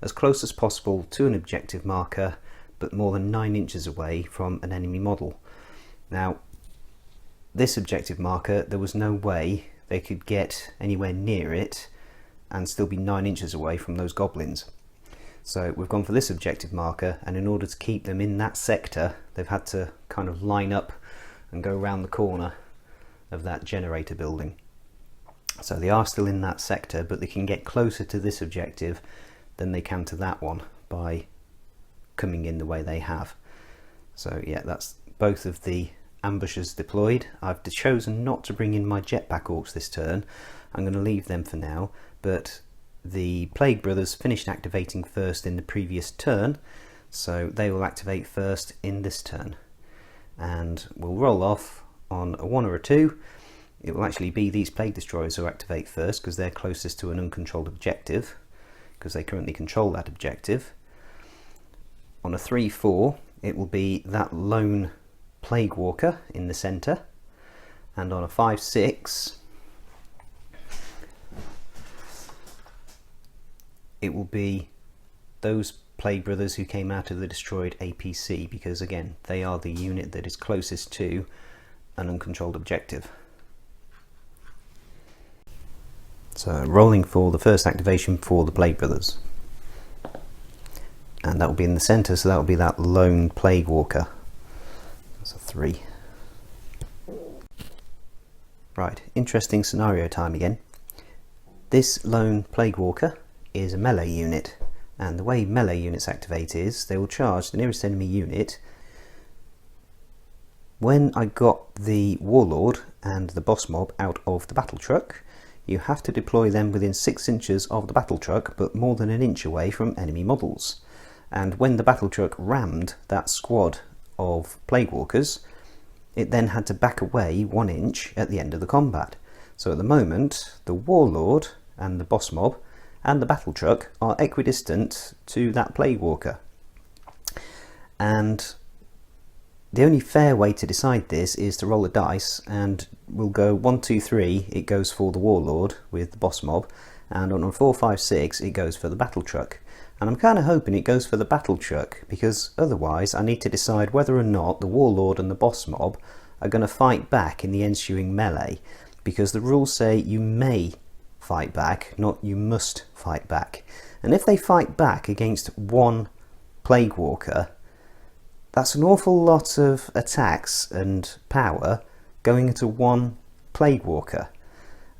as close as possible to an objective marker, but more than 9 inches away from an enemy model. Now this objective marker, there was no way they could get anywhere near it and still be 9 inches away from those goblins. So we've gone for this objective marker, and in order to keep them in that sector, they've had to kind of line up and go around the corner of that generator building. So they are still in that sector, but they can get closer to this objective then they counter that one by coming in the way they have. So yeah, that's both of the ambushers deployed. I've chosen not to bring in my jetpack orcs this turn. I'm going to leave them for now, but the Plague Brothers finished activating first in the previous turn, so they will activate first in this turn. And we'll roll off on a 1 or a 2. It will actually be these Plague Destroyers who activate first because they're closest to an uncontrolled objective, because they currently control that objective. On a 3-4, it will be that lone Plague Walker in the centre, and on a 5-6, it will be those Plague Brothers who came out of the destroyed APC, because again, they are the unit that is closest to an uncontrolled objective. So rolling for the first activation for the Plague Brothers, and that will be in the centre, so that will be that lone Plague Walker. That's a 3. Right, interesting scenario time again. This lone Plague Walker is a melee unit, and the way melee units activate is they will charge the nearest enemy unit. When I got the Warlord and the boss mob out of the battle truck, you have to deploy them within 6 inches of the battle truck, but more than an inch away from enemy models. And when the battle truck rammed that squad of Plague Walkers, it then had to back away 1 inch at the end of the combat. So at the moment, the Warlord and the boss mob and the battle truck are equidistant to that Plague Walker. And the only fair way to decide this is to roll a dice, and we'll go 1, 2, 3, it goes for the Warlord with the boss mob, and on a 4, 5, 6 it goes for the battle truck. And I'm kind of hoping it goes for the battle truck, because otherwise I need to decide whether or not the Warlord and the boss mob are going to fight back in the ensuing melee, because the rules say you may fight back, not you must fight back. And if they fight back against one Plague Walker, that's an awful lot of attacks and power going into one Plague Walker,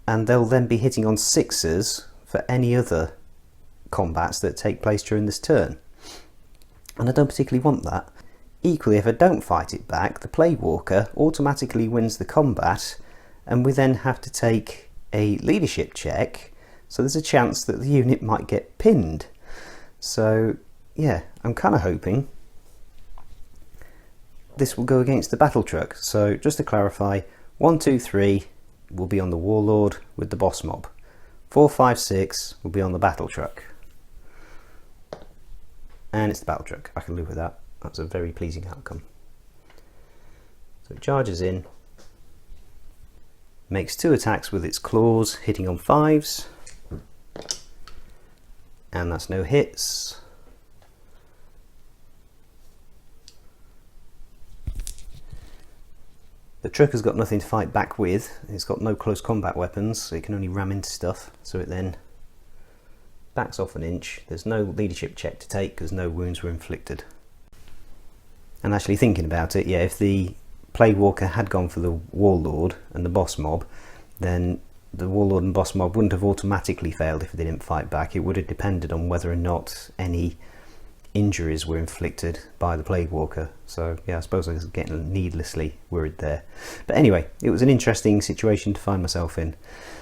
and they'll then be hitting on 6s for any other combats that take place during this turn, and I don't particularly want that. Equally, if I don't fight it back, the Plague Walker automatically wins the combat, and we then have to take a leadership check, so there's a chance that the unit might get pinned. So yeah, I'm kind of hoping this will go against the battle truck. So just to clarify, 1, 2, 3 will be on the Warlord with the boss mob. 4, 5, 6 will be on the battle truck. And it's the battle truck. I can live with that. That's a very pleasing outcome. So it charges in, makes 2 attacks with its claws, hitting on 5s, and that's no hits. The truck has got nothing to fight back with. It's got no close combat weapons, so it can only ram into stuff, so it then backs off 1 inch. There's no leadership check to take because no wounds were inflicted. And actually thinking about it, yeah, if the Plague Walker had gone for the Warlord and the boss mob, then the Warlord and boss mob wouldn't have automatically failed if they didn't fight back. It would have depended on whether or not any injuries were inflicted by the Plague Walker. So yeah, I suppose I was getting needlessly worried there. But anyway, it was an interesting situation to find myself in.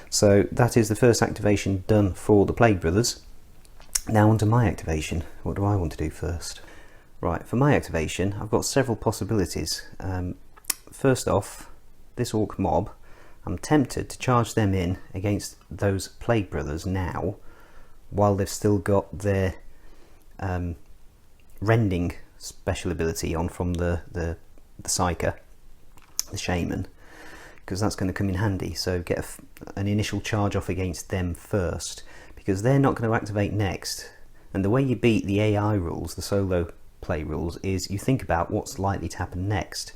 So that is the first activation done for the Plague Brothers. Now onto my activation. What do I want to do first? Right, for my activation, I've got several possibilities. First off, this Orc mob, I'm tempted to charge them in against those Plague Brothers now, while they've still got their rending special ability on from the Psyker, the Shaman, because that's going to come in handy. So get an initial charge off against them first, because they're not going to activate next. And the way you beat the AI rules, the solo play rules, is you think about what's likely to happen next.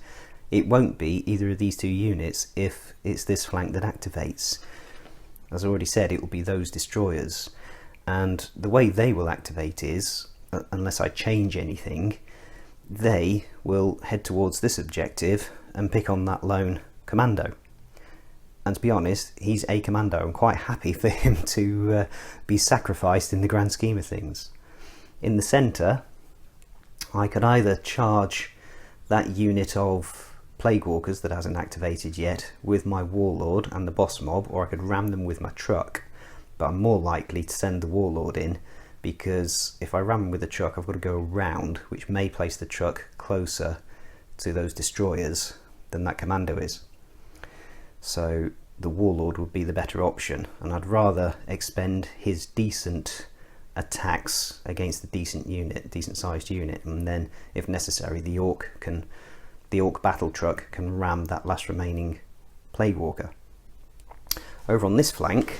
It won't be either of these two units if it's this flank that activates. As I already said, it will be those destroyers, and the way they will activate is, unless I change anything, they will head towards this objective and pick on that lone commando. And to be honest, he's a commando. I'm quite happy for him to be sacrificed in the grand scheme of things. In the centre, I could either charge that unit of Plague Walkers that hasn't activated yet with my Warlord and the boss mob, or I could ram them with my truck. But I'm more likely to send the Warlord in, because if I ram them with the truck, I've got to go around, which may place the truck closer to those destroyers than that commando is. So the Warlord would be the better option, and I'd rather expend his decent attacks against the decent sized unit, and then if necessary the Orc battle truck can ram that last remaining Plague Walker. Over on this flank,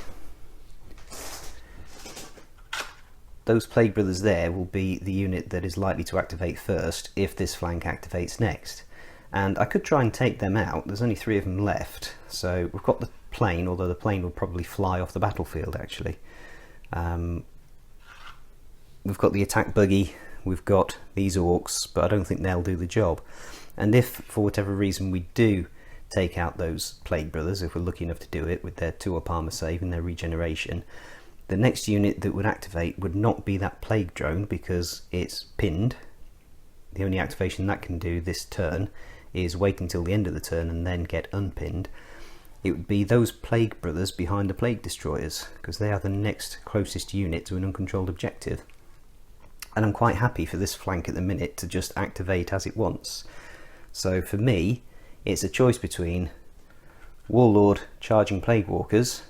those Plague Brothers there will be the unit that is likely to activate first if this flank activates next. And I could try and take them out. There's only 3 of them left. So we've got the plane, although the plane will probably fly off the battlefield actually. We've got the attack buggy, we've got these Orcs, but I don't think they'll do the job. And if for whatever reason we do take out those Plague Brothers, if we're lucky enough to do it with their 2-up armor save and their regeneration, the next unit that would activate would not be that Plague Drone because it's pinned. The only activation that can do this turn is wait until the end of the turn and then get unpinned. It would be those Plague Brothers behind the Plague Destroyers, because they are the next closest unit to an uncontrolled objective. And I'm quite happy for this flank at the minute to just activate as it wants. So for me, it's a choice between Warlord charging Plague Walkers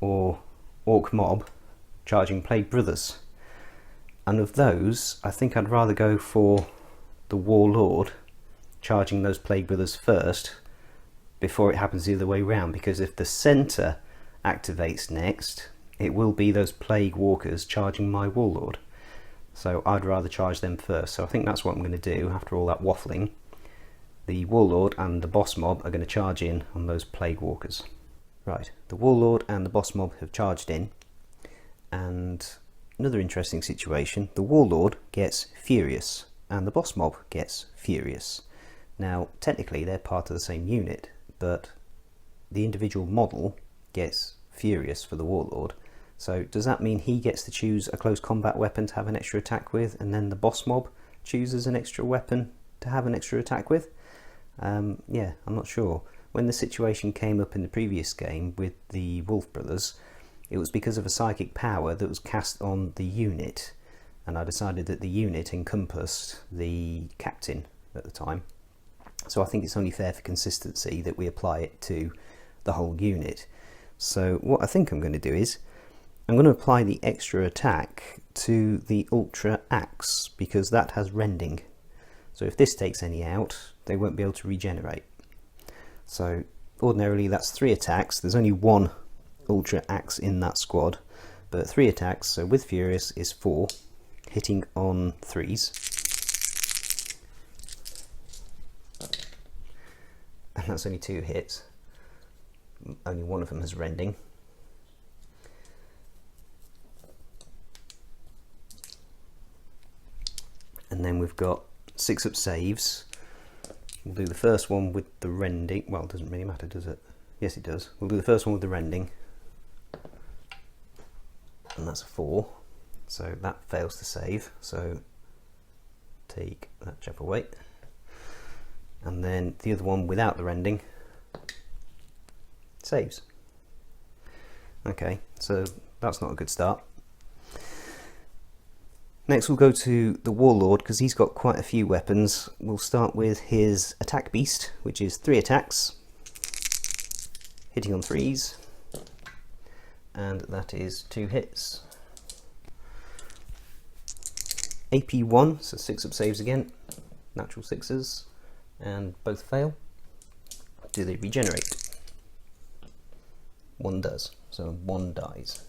or Orc Mob charging Plague Brothers. And of those, I think I'd rather go for the Warlord charging those Plague Brothers first before it happens the other way round, because if the centre activates next, it will be those Plague Walkers charging my Warlord. So I'd rather charge them first. So I think that's what I'm going to do after all that waffling. The Warlord and the boss mob are going to charge in on those Plague Walkers. Right, the Warlord and the boss mob have charged in, and another interesting situation, the Warlord gets Furious and the boss mob gets Furious. Now technically they're part of the same unit, but the individual model gets Furious for the Warlord. So does that mean he gets to choose a close combat weapon to have an extra attack with, and then the boss mob chooses an extra weapon to have an extra attack with? Yeah, I'm not sure. When the situation came up in the previous game with the Wolf Brothers, it was because of a psychic power that was cast on the unit, and I decided that the unit encompassed the captain at the time. So I think it's only fair for consistency that we apply it to the whole unit. So what I think I'm going to do is, I'm going to apply the extra attack to the Ultra Axe, because that has rending. So if this takes any out, they won't be able to regenerate. So ordinarily that's 3 attacks. There's only 1 Ultra Axe in that squad, but 3 attacks, so with Furious is 4, hitting on 3s. And that's only 2 hits. Only 1 of them has rending. And then we've got 6-up saves. We'll do the first one with the rending. Well, it doesn't really matter, does it? Yes, it does. We'll do the first one with the rending. And that's a 4. So that fails to save. So take that chap away. And then the other one without the rending saves. Okay, so that's not a good start. Next we'll go to the Warlord, because he's got quite a few weapons. We'll start with his Attack Beast, which is 3 attacks, hitting on 3s, and that is 2 hits. AP1, so 6-up saves again, natural 6s, and both fail. Do they regenerate? 1 does, so 1 dies.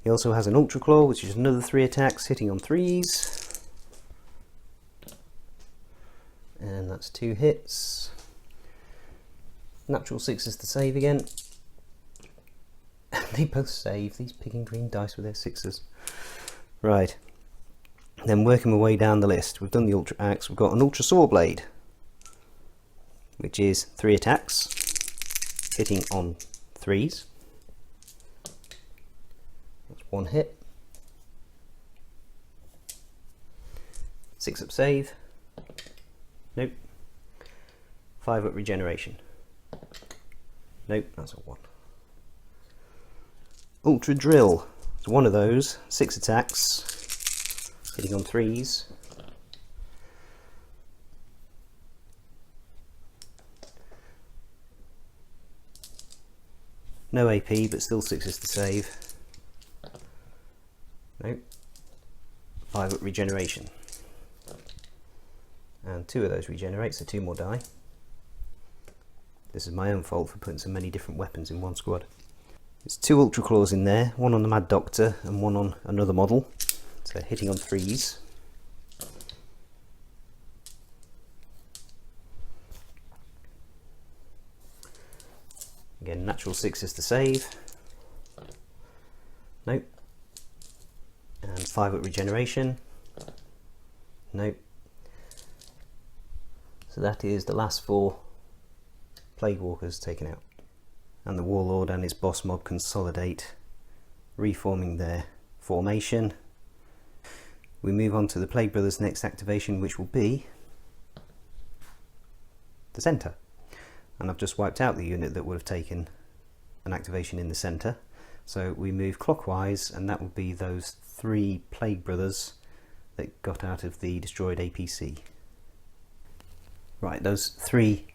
He also has an Ultra Claw, which is another 3 attacks, hitting on 3s. And that's 2 hits. Natural 6s to save again. They both save, these picking green dice with their 6s. Right. Then working my way down the list, we've done the Ultra Axe, we've got an Ultra Saw Blade. which is 3 attacks, hitting on 3s. That's 1 hit. 6 up save. Nope. 5 up regeneration. Nope, that's a 1. Ultra drill. It's one of those. 6 attacks, hitting on 3s. No AP, but still 6s to save. Nope. 5 up regeneration. And 2 of those regenerate, so 2 more die. This is my own fault for putting so many different weapons in one squad. There's 2 Ultra Claws in there, one on the Mad Doctor and one on another model. So hitting on 3s. Again, natural 6s to save. Nope. And 5 up regeneration. Nope. So that is the last 4 Plague Walkers taken out. And the Warlord and his boss mob consolidate, reforming their formation. We move on to the Plague Brothers' next activation, which will be the centre. And I've just wiped out the unit that would have taken an activation in the centre. So we move clockwise, and that will be those 3 Plague Brothers that got out of the destroyed APC. Right, those 3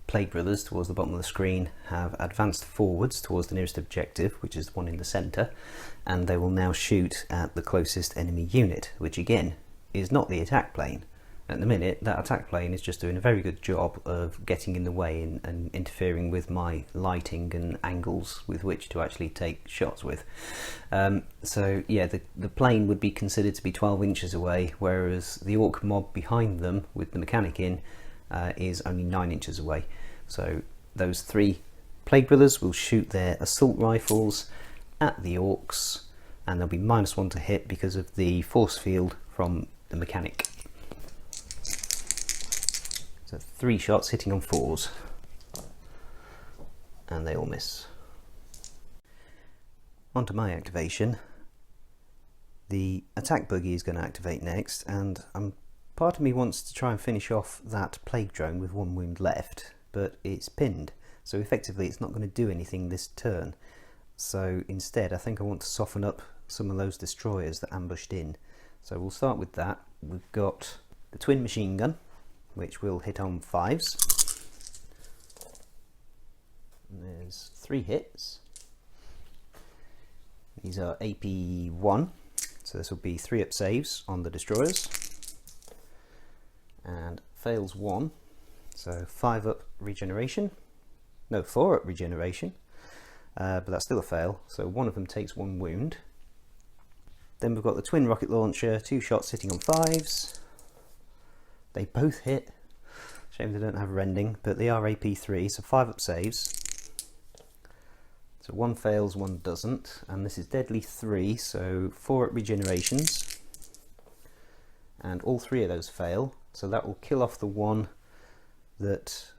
Plague Brothers towards the bottom of the screen have advanced forwards towards the nearest objective, which is the one in the centre, and they will now shoot at the closest enemy unit, which again is not the attack plane. At the minute, that attack plane is just doing a very good job of getting in the way and interfering with my lighting and angles with which to actually take shots with. So yeah, the plane would be considered to be 12 inches away, whereas the Orc mob behind them with the mechanic in is only 9 inches away. So those 3 Plague Brothers will shoot their assault rifles at the Orcs, and they'll be -1 to hit because of the force field from the mechanic. So 3 shots hitting on 4s, and they all miss. Onto my activation. The attack buggy is going to activate next, and part of me wants to try and finish off that plague drone with 1 wound left, but it's pinned, so effectively it's not going to do anything this turn. So instead I think I want to soften up some of those destroyers that ambushed in. So we'll start with that. We've got the twin machine gun, which will hit on 5s. And there's 3 hits. These are AP1, so this will be 3 up saves on the destroyers. And fails 1, so 5 up regeneration. No, 4 up regeneration, but that's still a fail, so one of them takes 1 wound. Then we've got the twin rocket launcher, 2 shots hitting on 5s. They both hit. Shame they don't have rending, but they are AP3, so 5 up saves. So 1 fails, 1 doesn't, and this is deadly 3, so 4 up regenerations. And all 3 of those fail, so that will kill off the one that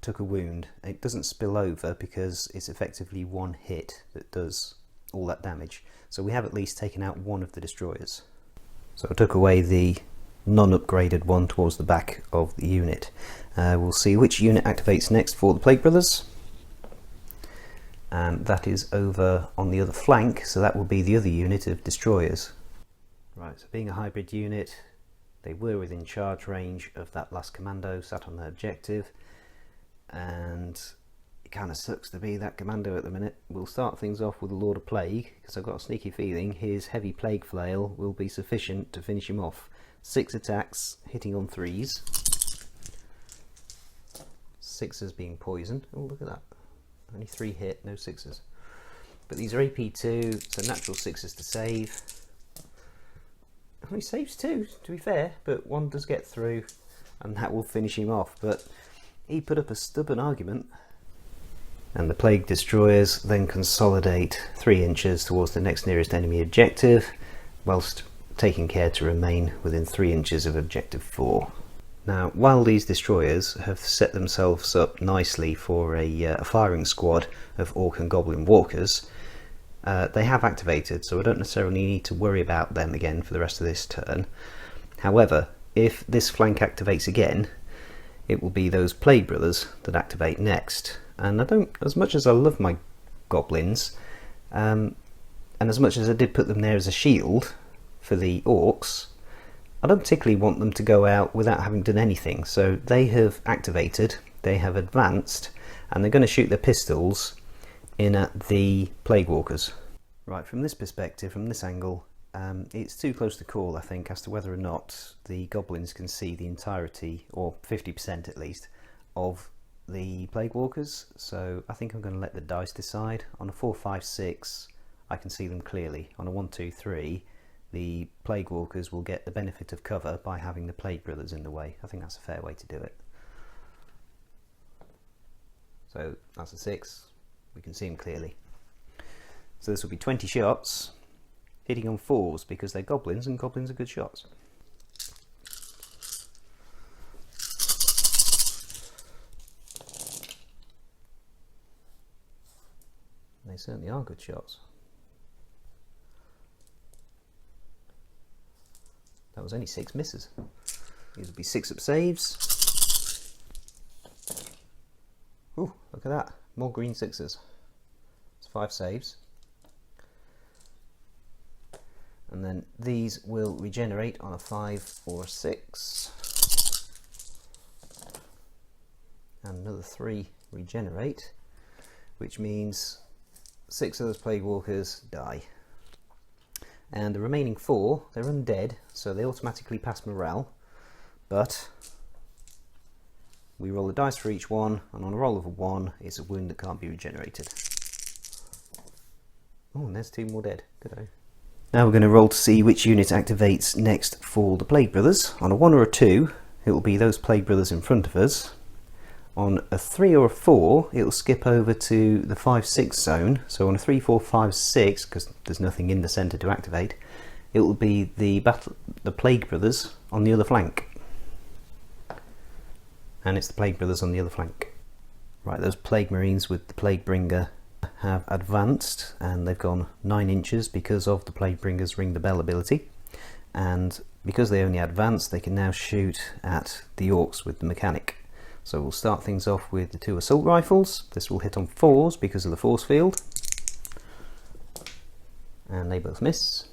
took a wound. It doesn't spill over because it's effectively 1 hit that does all that damage. So we have at least taken out 1 of the destroyers. So I took away the non-upgraded one towards the back of the unit. We'll see which unit activates next for the Plague Brothers. And that is over on the other flank, so that will be the other unit of destroyers. Right, so being a hybrid unit, they were within charge range of that last commando sat on their objective, and it kind of sucks to be that commando at the minute. We'll start things off with the Lord of Plague, because I've got a sneaky feeling his heavy plague flail will be sufficient to finish him off. 6 attacks, hitting on 3s. 6s being poisoned. Oh, look at that. Only 3 hit, no 6s. But these are AP2, so natural 6s to save. Only saves 2, to be fair, but 1 does get through, and that will finish him off. But he put up a stubborn argument. And the Plague Destroyers then consolidate 3 inches towards the next nearest enemy objective, whilst taking care to remain within 3 inches of objective 4. Now, while these destroyers have set themselves up nicely for a firing squad of Orc and Goblin walkers, they have activated, so I don't necessarily need to worry about them again for the rest of this turn. However, if this flank activates again, it will be those Plague Brothers that activate next. And I don't, as much as I love my Goblins, and as much as I did put them there as a shield for the Orcs, I don't particularly want them to go out without having done anything. So they have activated, they have advanced, and they're going to shoot their pistols in at the Plague Walkers. Right, from this perspective, from this angle, it's too close to call, I think, as to whether or not the Goblins can see the entirety, or 50% at least, of the Plague Walkers. So I think I'm going to let the dice decide. On a 4, 5, 6, I can see them clearly. On a 1, 2, 3, the Plague Walkers will get the benefit of cover by having the Plague Brothers in the way. I think that's a fair way to do it. So that's a 6. We can see them clearly. So this will be 20 shots, hitting on 4s because they're Goblins, and Goblins are good shots. They certainly are good shots. That was only 6 misses. These will be 6 up saves. Ooh, look at that. More green 6s. It's 5 saves. And then these will regenerate on a 5 or a 6. And another 3 regenerate, which means 6 of those Plague Walkers die. And the remaining 4, they're undead, so they automatically pass morale, but we roll the dice for each one, and on a roll of a 1, it's a wound that can't be regenerated. Oh, and there's 2 more dead. Good-o. Now we're going to roll to see which unit activates next for the Plague Brothers. On a 1 or a 2, it will be those Plague Brothers in front of us. On a 3 or a 4, it will skip over to the 5-6 zone. So on a 3, 4, 5, 6, because there's nothing in the centre to activate, it will be the Plague Brothers on the other flank. And it's the Plague Brothers on the other flank. Right, those Plague Marines with the Plague Bringer have advanced, and they've gone 9 inches because of the Plague Bringer's Ring the Bell ability. And because they only advanced, they can now shoot at the Orcs with the mechanic. So we'll start things off with the 2 assault rifles. This will hit on 4s because of the force field. And they both miss.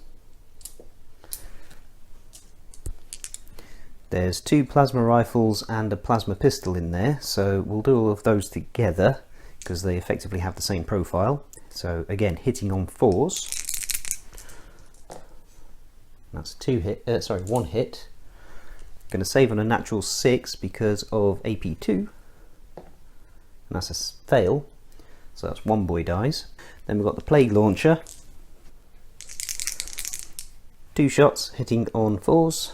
There's 2 plasma rifles and a plasma pistol in there, so we'll do all of those together because they effectively have the same profile. So again, hitting on 4s. That's 1 hit. Going to save on a natural 6 because of AP2, and that's a fail, so that's 1 boy dies. Then we've got the Plague Launcher, 2 shots hitting on 4s,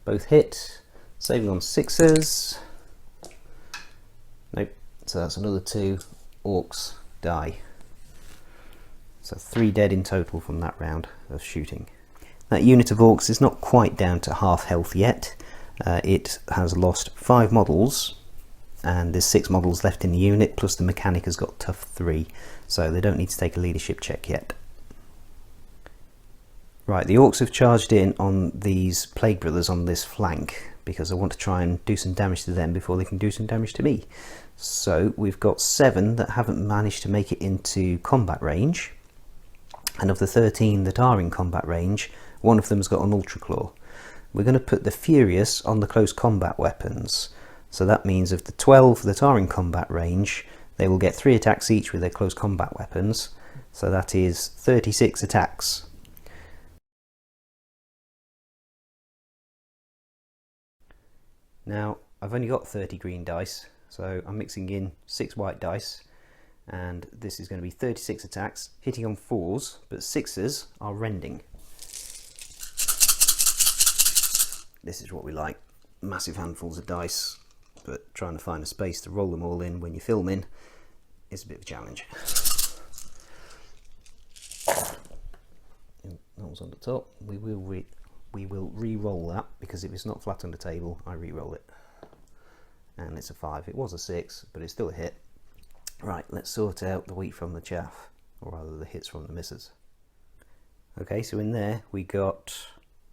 both hit, saving on 6s. Nope, so that's another 2 Orcs die. So 3 dead in total from that round of shooting. That unit of Orcs is not quite down to half health yet. It has lost 5 models, and there's 6 models left in the unit, plus the mechanic has got tough 3, so they don't need to take a leadership check yet. Right, the Orcs have charged in on these Plague Brothers on this flank, because I want to try and do some damage to them before they can do some damage to me. So we've got 7 that haven't managed to make it into combat range, and of the 13 that are in combat range, 1 of them's got an Ultra Claw. We're going to put the Furious on the close combat weapons. So that means of the 12 that are in combat range, they will get 3 attacks each with their close combat weapons. So that is 36 attacks. Now, I've only got 30 green dice, so I'm mixing in 6 white dice. And this is going to be 36 attacks, hitting on 4s, but 6s are rending. This is what we like. Massive handfuls of dice, but trying to find a space to roll them all in when you're filming is a bit of a challenge. That was on the top. We we will re-roll that, because if it's not flat on the table, I re-roll it. And it's a 5. It was a 6, but it's still a hit. Right, let's sort out the wheat from the chaff, or rather the hits from the misses. Okay, so in there we got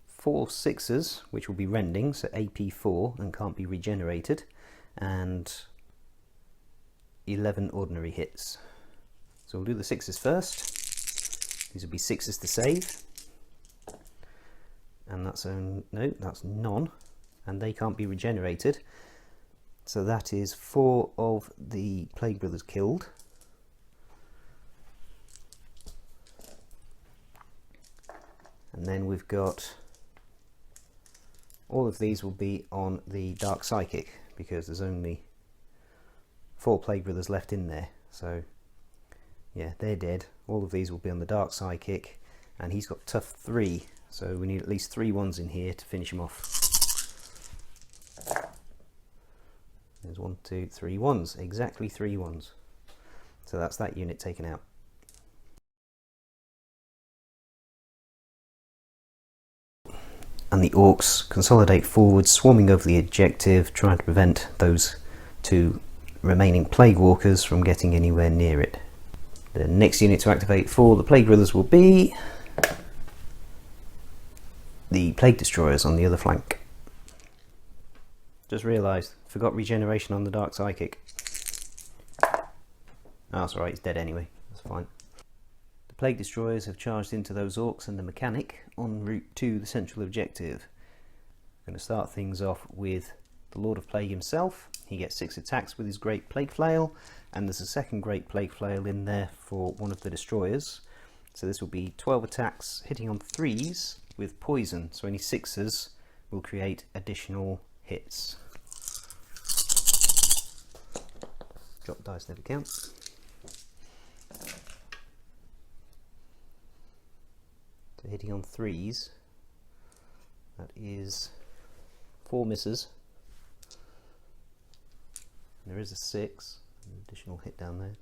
4 6s, which will be rending, so AP 4 and can't be regenerated, and 11 ordinary hits. So we'll do the 6s first. These will be 6s to save, and that's that's none, and they can't be regenerated. So that is 4 of the Plague Brothers killed. And then we've got, all of these will be on the Dark Psychic, because there's only 4 Plague Brothers left in there. So yeah, they're dead. All of these will be on the Dark Psychic, and he's got tough 3, so we need at least 3 1s in here to finish him off. There's 1, 2, 3 1s, exactly 3 1s. So that's that unit taken out. And the Orcs consolidate forward, swarming over the objective, trying to prevent those 2 remaining Plague Walkers from getting anywhere near it. The next unit to activate for the Plague Brothers will be the Plague Destroyers on the other flank. Just realised, forgot regeneration on the Dark Psychic. Oh, that's alright, he's dead anyway, that's fine. The Plague Destroyers have charged into those Orcs and the Mechanic en route to the central objective. I'm going to start things off with the Lord of Plague himself. He gets 6 attacks with his Great Plague Flail, and there's a second Great Plague Flail in there for one of the Destroyers. So this will be 12 attacks hitting on 3s with poison, so any 6s will create additional hits. Drop dice never counts. So hitting on 3s, that is 4 misses. And there is a 6, an additional hit down there.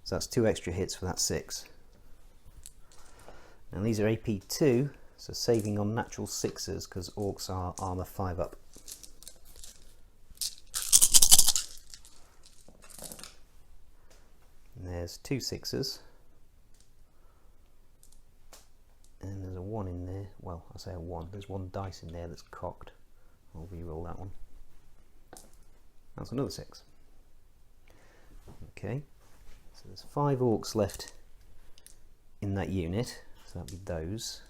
So that's 2 extra hits for that 6. And these are AP 2, so saving on natural 6s, because Orcs are armour 5 up. And there's 2 6s. And there's a 1 in there. Well, I say a 1. There's 1 dice in there that's cocked. I'll re-roll that one. That's another 6. Okay, so there's 5 Orcs left in that unit, so that'll be those.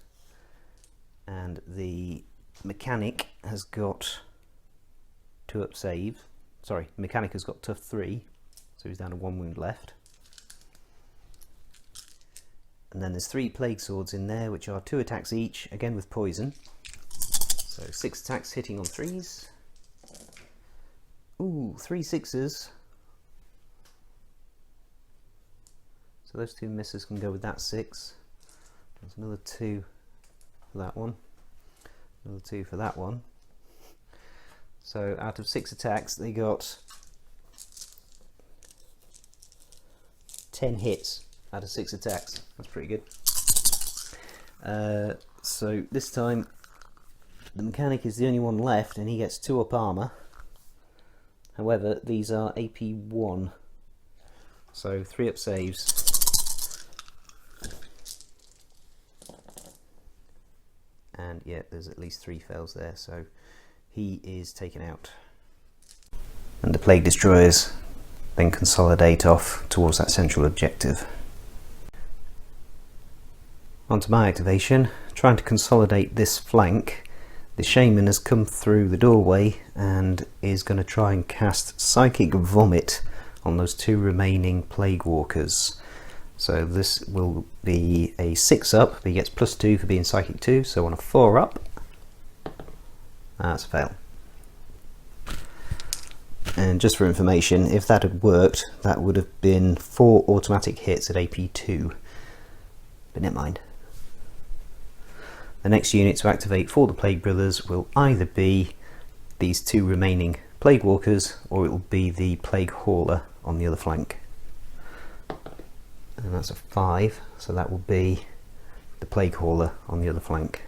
And the Mechanic has got 2 up save. Sorry, the Mechanic has got tough 3, so he's down to 1 wound left. And then there's 3 Plague Swords in there, which are 2 attacks each, again with poison. So 6 attacks hitting on 3s. Ooh, 3 6s. So those 2 misses can go with that 6. There's another 2 for that one. Another 2 for that one. So out of 6 attacks, they got 10 hits out of 6 attacks. That's pretty good. So this time the Mechanic is the only one left, and he gets 2 up armour. However, these are AP 1, so 3 up saves. And yeah, there's at least 3 fails there, so he is taken out. And the Plague Destroyers then consolidate off towards that central objective. Onto my activation, trying to consolidate this flank. The Shaman has come through the doorway and is going to try and cast Psychic Vomit on those 2 remaining Plague Walkers. So this will be a 6 up, but he gets +2 for being Psychic 2, so on a 4 up, that's a fail. And just for information, if that had worked, that would have been 4 automatic hits at AP 2, but never mind. The next unit to activate for the Plague Brothers will either be these 2 remaining Plague Walkers, or it will be the Plague Hauler on the other flank. And that's a 5, so that will be the Plague Hauler on the other flank.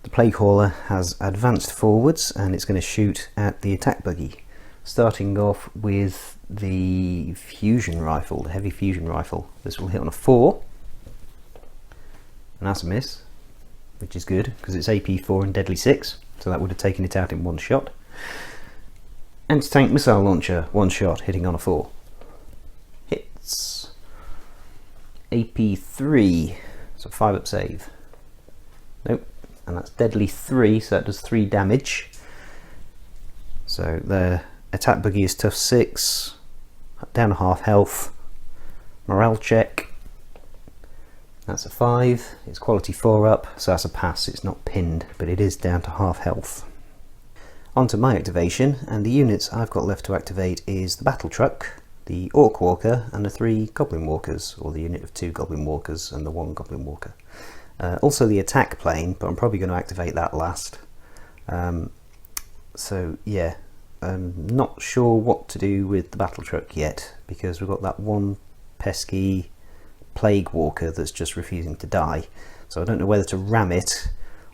The Plague Hauler has advanced forwards and it's going to shoot at the attack buggy, starting off with the fusion rifle, the heavy fusion rifle. This will hit on a 4, and that's a miss, which is good because it's AP 4 and deadly 6, so that would have taken it out in one shot. Anti-tank missile launcher, 1 shot, hitting on a 4. Hits. AP 3, so 5 up save. Nope, and that's deadly 3, so that does 3 damage. So the attack buggy is tough 6, down to half health. Morale check. That's a 5. It's quality 4 up, so that's a pass. It's not pinned, but it is down to half health. On to my activation, and the units I've got left to activate is the battle truck, the Orc Walker, and the 3 Goblin Walkers, or the unit of 2 Goblin Walkers and the 1 Goblin Walker. Also the attack plane, but I'm probably going to activate that last. So yeah, I'm not sure what to do with the battle truck yet, because we've got that one pesky Plague Walker that's just refusing to die. So I don't know whether to ram it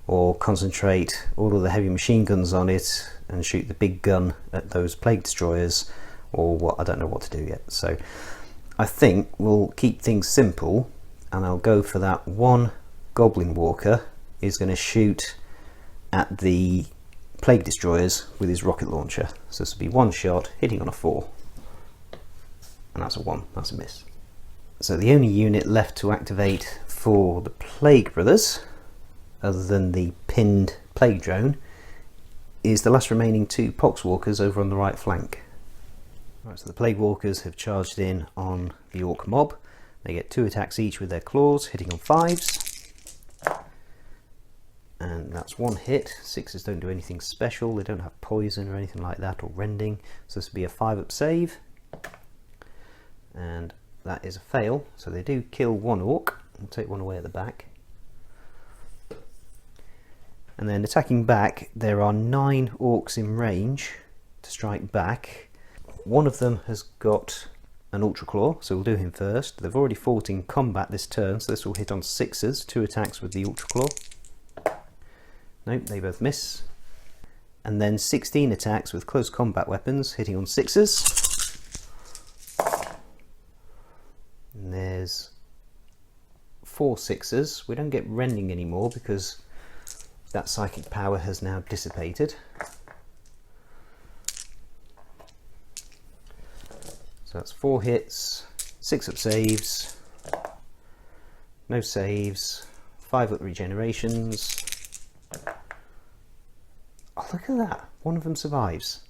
or concentrate all of the heavy machine guns on it and shoot the big gun at those Plague Destroyers, or what. I don't know what to do yet. So I think we'll keep things simple, and I'll go for that 1 Goblin Walker is going to shoot at the Plague Destroyers with his rocket launcher. So this will be 1 shot, hitting on a 4. And that's a 1, that's a miss. So the only unit left to activate for the Plague Brothers, other than the pinned Plague Drone, is the last remaining 2 Poxwalkers over on the right flank. Right, so the Plague Walkers have charged in on the Orc mob. They get 2 attacks each with their claws, hitting on 5s. And that's 1 hit. 6s don't do anything special. They don't have poison or anything like that, or rending. So this will be a 5 up save. And that is a fail. So they do kill 1 orc and take 1 away at the back. And then attacking back, there are 9 orcs in range to strike back. One of them has got an Ultra Claw, so we'll do him first. They've already fought in combat this turn, so this will hit on 6s, 2 attacks with the Ultra Claw. Nope, they both miss. And then 16 attacks with close combat weapons, hitting on 6s. And there's 4 6s. We don't get rending anymore because that psychic power has now dissipated. So that's 4 hits, 6 up saves, no saves, 5 up regenerations. Oh, look at that, one of them survives.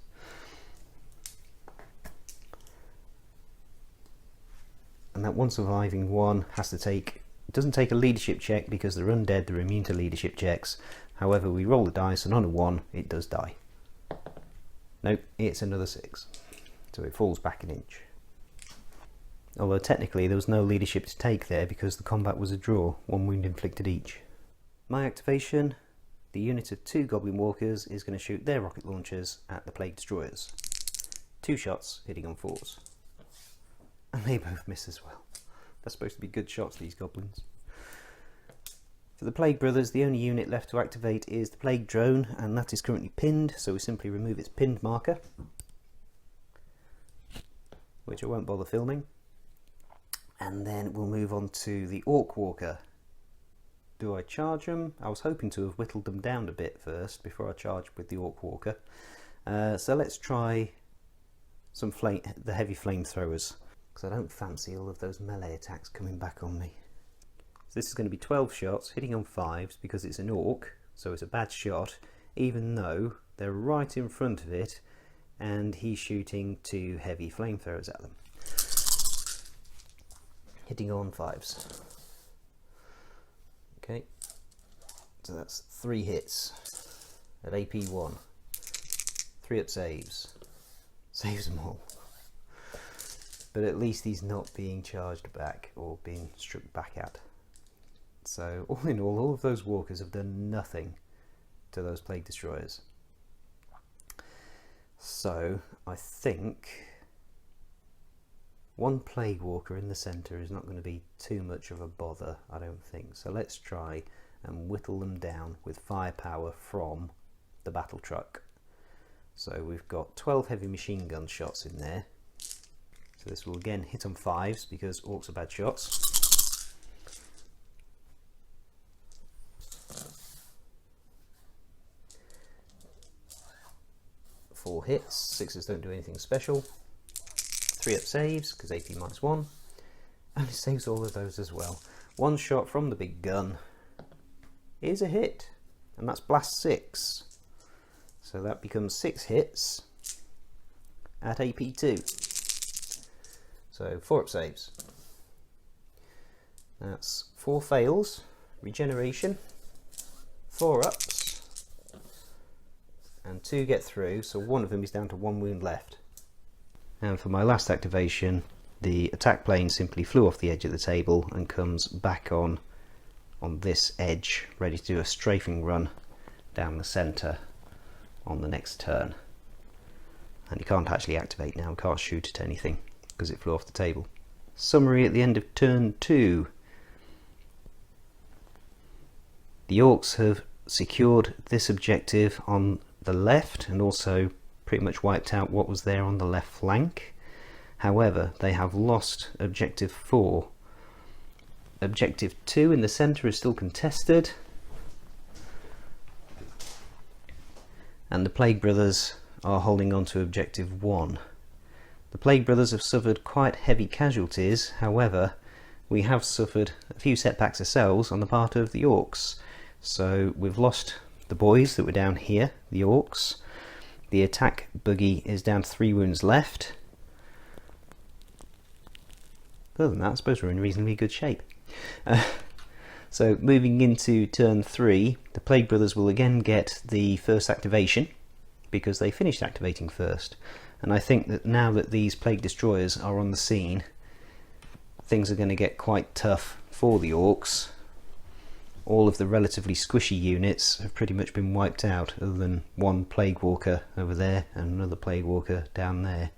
And that one surviving one has to take, doesn't take a leadership check because they're undead, they're immune to leadership checks. However, we roll the dice and on a 1 it does die. Nope, it's another 6. So it falls back an inch. Although technically there was no leadership to take there because the combat was a draw, 1 wound inflicted each. My activation, the unit of 2 Goblin Walkers is going to shoot their rocket launchers at the Plague Destroyers. 2 shots hitting on 4s. And they both miss as well. They're supposed to be good shots, these goblins. For the Plague Brothers, the only unit left to activate is the Plague Drone, and that is currently pinned, so we simply remove its pinned marker, which I won't bother filming. And then we'll move on to the Orc Walker. Do I charge them? I was hoping to have whittled them down a bit first before I charge with the Orc Walker. So let's try some the heavy flamethrowers, because I don't fancy all of those melee attacks coming back on me. So this is going to be 12 shots, hitting on 5s because it's an Orc, so it's a bad shot, even though they're right in front of it and he's shooting 2 heavy flamethrowers at them. Hitting on 5s. Okay, so that's 3 hits at AP 1. 3 up saves. Saves them all. But at least he's not being charged back or being struck back at. So all in all of those walkers have done nothing to those Plague Destroyers. So I think 1 Plague Walker in the centre is not going to be too much of a bother, I don't think. So let's try and whittle them down with firepower from the battle truck. So we've got 12 heavy machine gun shots in there. So this will again hit on 5s because orcs are bad shots. Four hits, 6s don't do anything special. 3 up saves because AP -1, and it saves all of those as well. One shot from the big gun is a hit, and that's blast 6. So that becomes 6 hits at AP 2. So 4 up saves. That's 4 fails, regeneration, 4 ups, and 2 get through, so one of them is down to 1 wound left. And for my last activation, the attack plane simply flew off the edge of the table and comes back on this edge, ready to do a strafing run down the centre on the next turn. And you can't actually activate now, can't shoot at anything because it flew off the table. Summary at the end of turn 2. The orcs have secured this objective on the left and also pretty much wiped out what was there on the left flank. However, they have lost objective 4. Objective 2 in the centre is still contested, and the Plague Brothers are holding on to objective 1. The Plague Brothers have suffered quite heavy casualties, however we have suffered a few setbacks ourselves on the part of the orcs. So we've lost the boys that were down here, the orcs. The attack buggy is down to 3 wounds left. Other than that, I suppose we're in reasonably good shape. So moving into turn 3, the Plague Brothers will again get the first activation because they finished activating first. And I think that now that these Plague Destroyers are on the scene, things are going to get quite tough for the orcs. All of the relatively squishy units have pretty much been wiped out, other than one Plague Walker over there and another Plague Walker down there.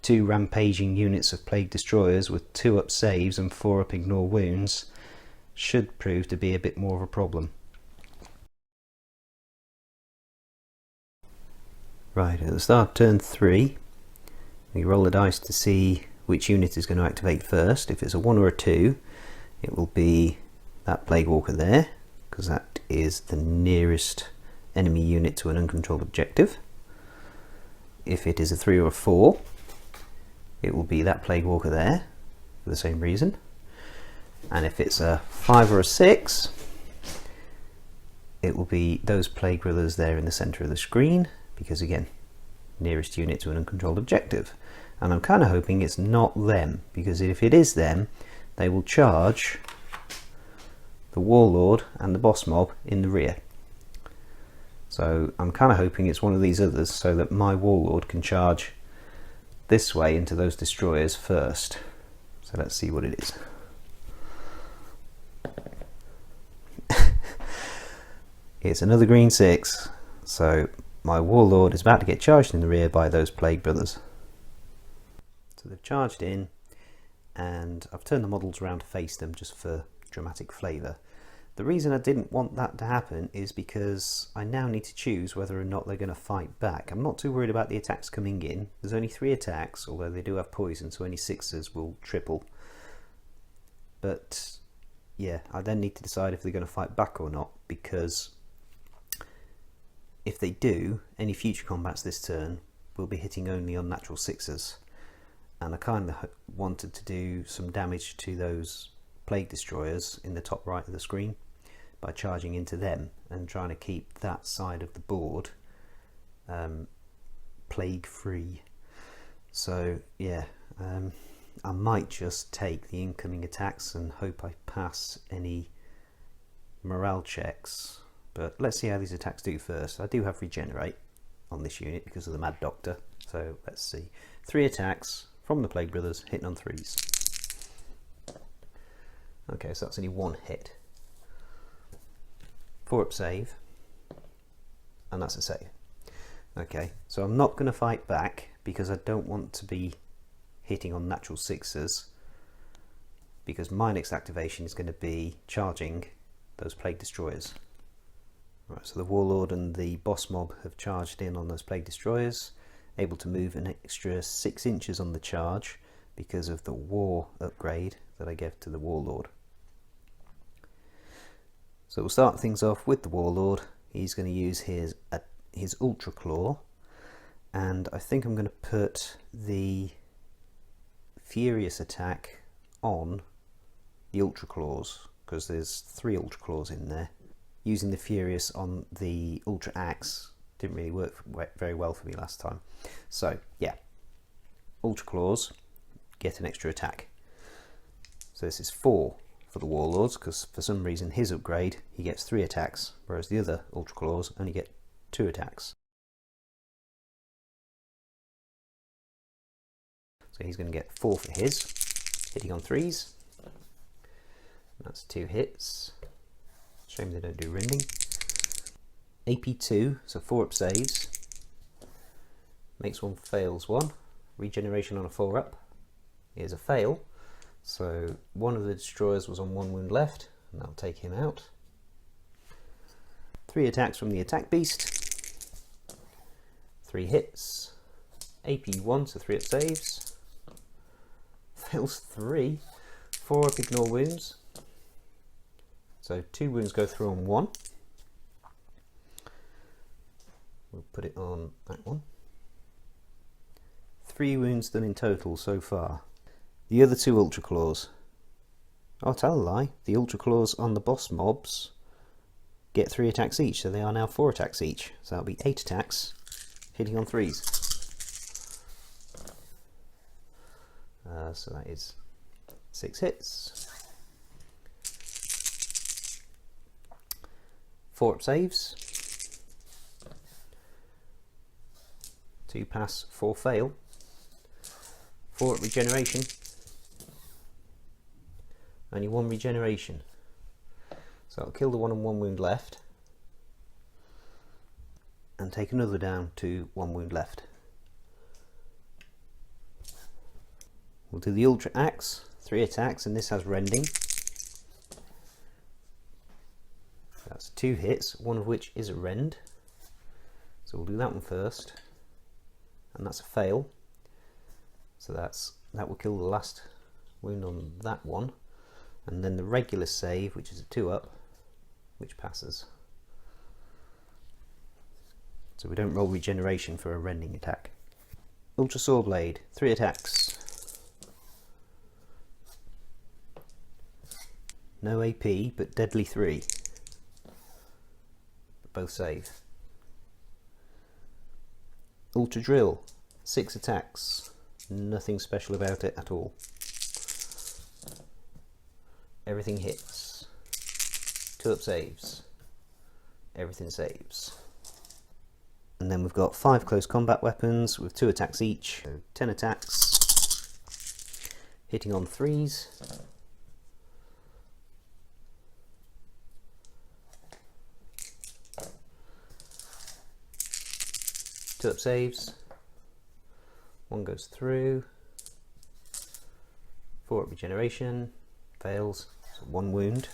2 rampaging units of Plague Destroyers with 2 up saves and 4 up ignore wounds should prove to be a bit more of a problem. Right, at the start of turn 3, we roll the dice to see which unit is going to activate first. If it's a 1 or a 2, it will be that Plague Walker there, because that is the nearest enemy unit to an uncontrolled objective. If it is a 3 or a 4, it will be that Plague Walker there, for the same reason. And if it's a 5 or a 6, it will be those Plague Brothers there in the centre of the screen, because again, nearest unit to an uncontrolled objective. And I'm kind of hoping it's not them, because if it is them, they will charge the Warlord and the Boss Mob in the rear. So I'm kind of hoping it's one of these others, so that my Warlord can charge this way into those destroyers first. So let's see what it is. It's another green 6, so my Warlord is about to get charged in the rear by those Plague Brothers. So they've charged in, and I've turned the models around to face them just for dramatic flavour. The reason I didn't want that to happen is because I now need to choose whether or not they're going to fight back. I'm not too worried about the attacks coming in. There's only 3 attacks, although they do have poison, so any 6s will triple. But yeah, I then need to decide if they're going to fight back or not, because if they do, any future combats this turn will be hitting only on natural 6s. And I kind of wanted to do some damage to those Plague Destroyers in the top right of the screen by charging into them and trying to keep that side of the board plague free. So yeah, I might just take the incoming attacks and hope I pass any morale checks, but let's see how these attacks do first. I do have regenerate on this unit because of the Mad Doctor, so let's see. 3 attacks from the Plague Brothers, hitting on 3s. Okay, so that's only 1 hit. 4 up save, and that's a save. Okay, so I'm not going to fight back because I don't want to be hitting on natural 6s, because my next activation is going to be charging those Plague Destroyers. Right, so the Warlord and the boss mob have charged in on those Plague Destroyers, able to move an extra 6 inches on the charge because of the War upgrade that I gave to the Warlord. So we'll start things off with the Warlord. He's going to use his Ultra Claw, and I think I'm going to put the Furious attack on the Ultra Claws, because there's 3 Ultra Claws in there. Using the Furious on the Ultra Axe didn't really work very well for me last time. So yeah, Ultra Claws get an extra attack. So this is 4 for the Warlords, because for some reason his upgrade he gets 3 attacks, whereas the other Ultra Claws only get 2 attacks. So he's going to get 4 for his, hitting on 3s. That's 2 hits. Shame they don't do rending. AP 2, so 4 up saves. Makes 1, fails 1. Regeneration on a 4 up. Here's a fail. So one of the destroyers was on 1 wound left, and that'll take him out. 3 attacks from the attack beast. 3 hits. AP 1, so 3 up saves. Fails 3. 4 up ignore wounds. So 2 wounds go through on 1. We'll put it on that one. 3 wounds done in total so far. The other 2 Ultra Claws. I'll tell a lie. The Ultra Claws on the boss mobs get 3 attacks each, so they are now 4 attacks each. So that'll be 8 attacks, hitting on 3s. So that is 6 hits. 4 up saves. 2 pass, 4 fail. 4 up regeneration. Only 1 regeneration. So I'll kill the one on 1 wound left. And take another down to 1 wound left. We'll do the Ultra Axe, 3 attacks, and this has rending. That's 2 hits, one of which is a rend. So we'll do that one first. And that's a fail. So that will kill the last wound on that one. And then the regular save, which is a 2 up, which passes. So we don't roll regeneration for a rending attack. Ultra Saw Blade, 3 attacks. No AP, but deadly 3. Both save. Ultra Drill, 6 attacks. Nothing special about it at all. Everything hits. 2 up saves. Everything saves. And then we've got 5 close combat weapons with 2 attacks each. So 10 attacks. Hitting on 3s. 2 up saves. 1 goes through. 4 up regeneration. Fails. So 1 wound.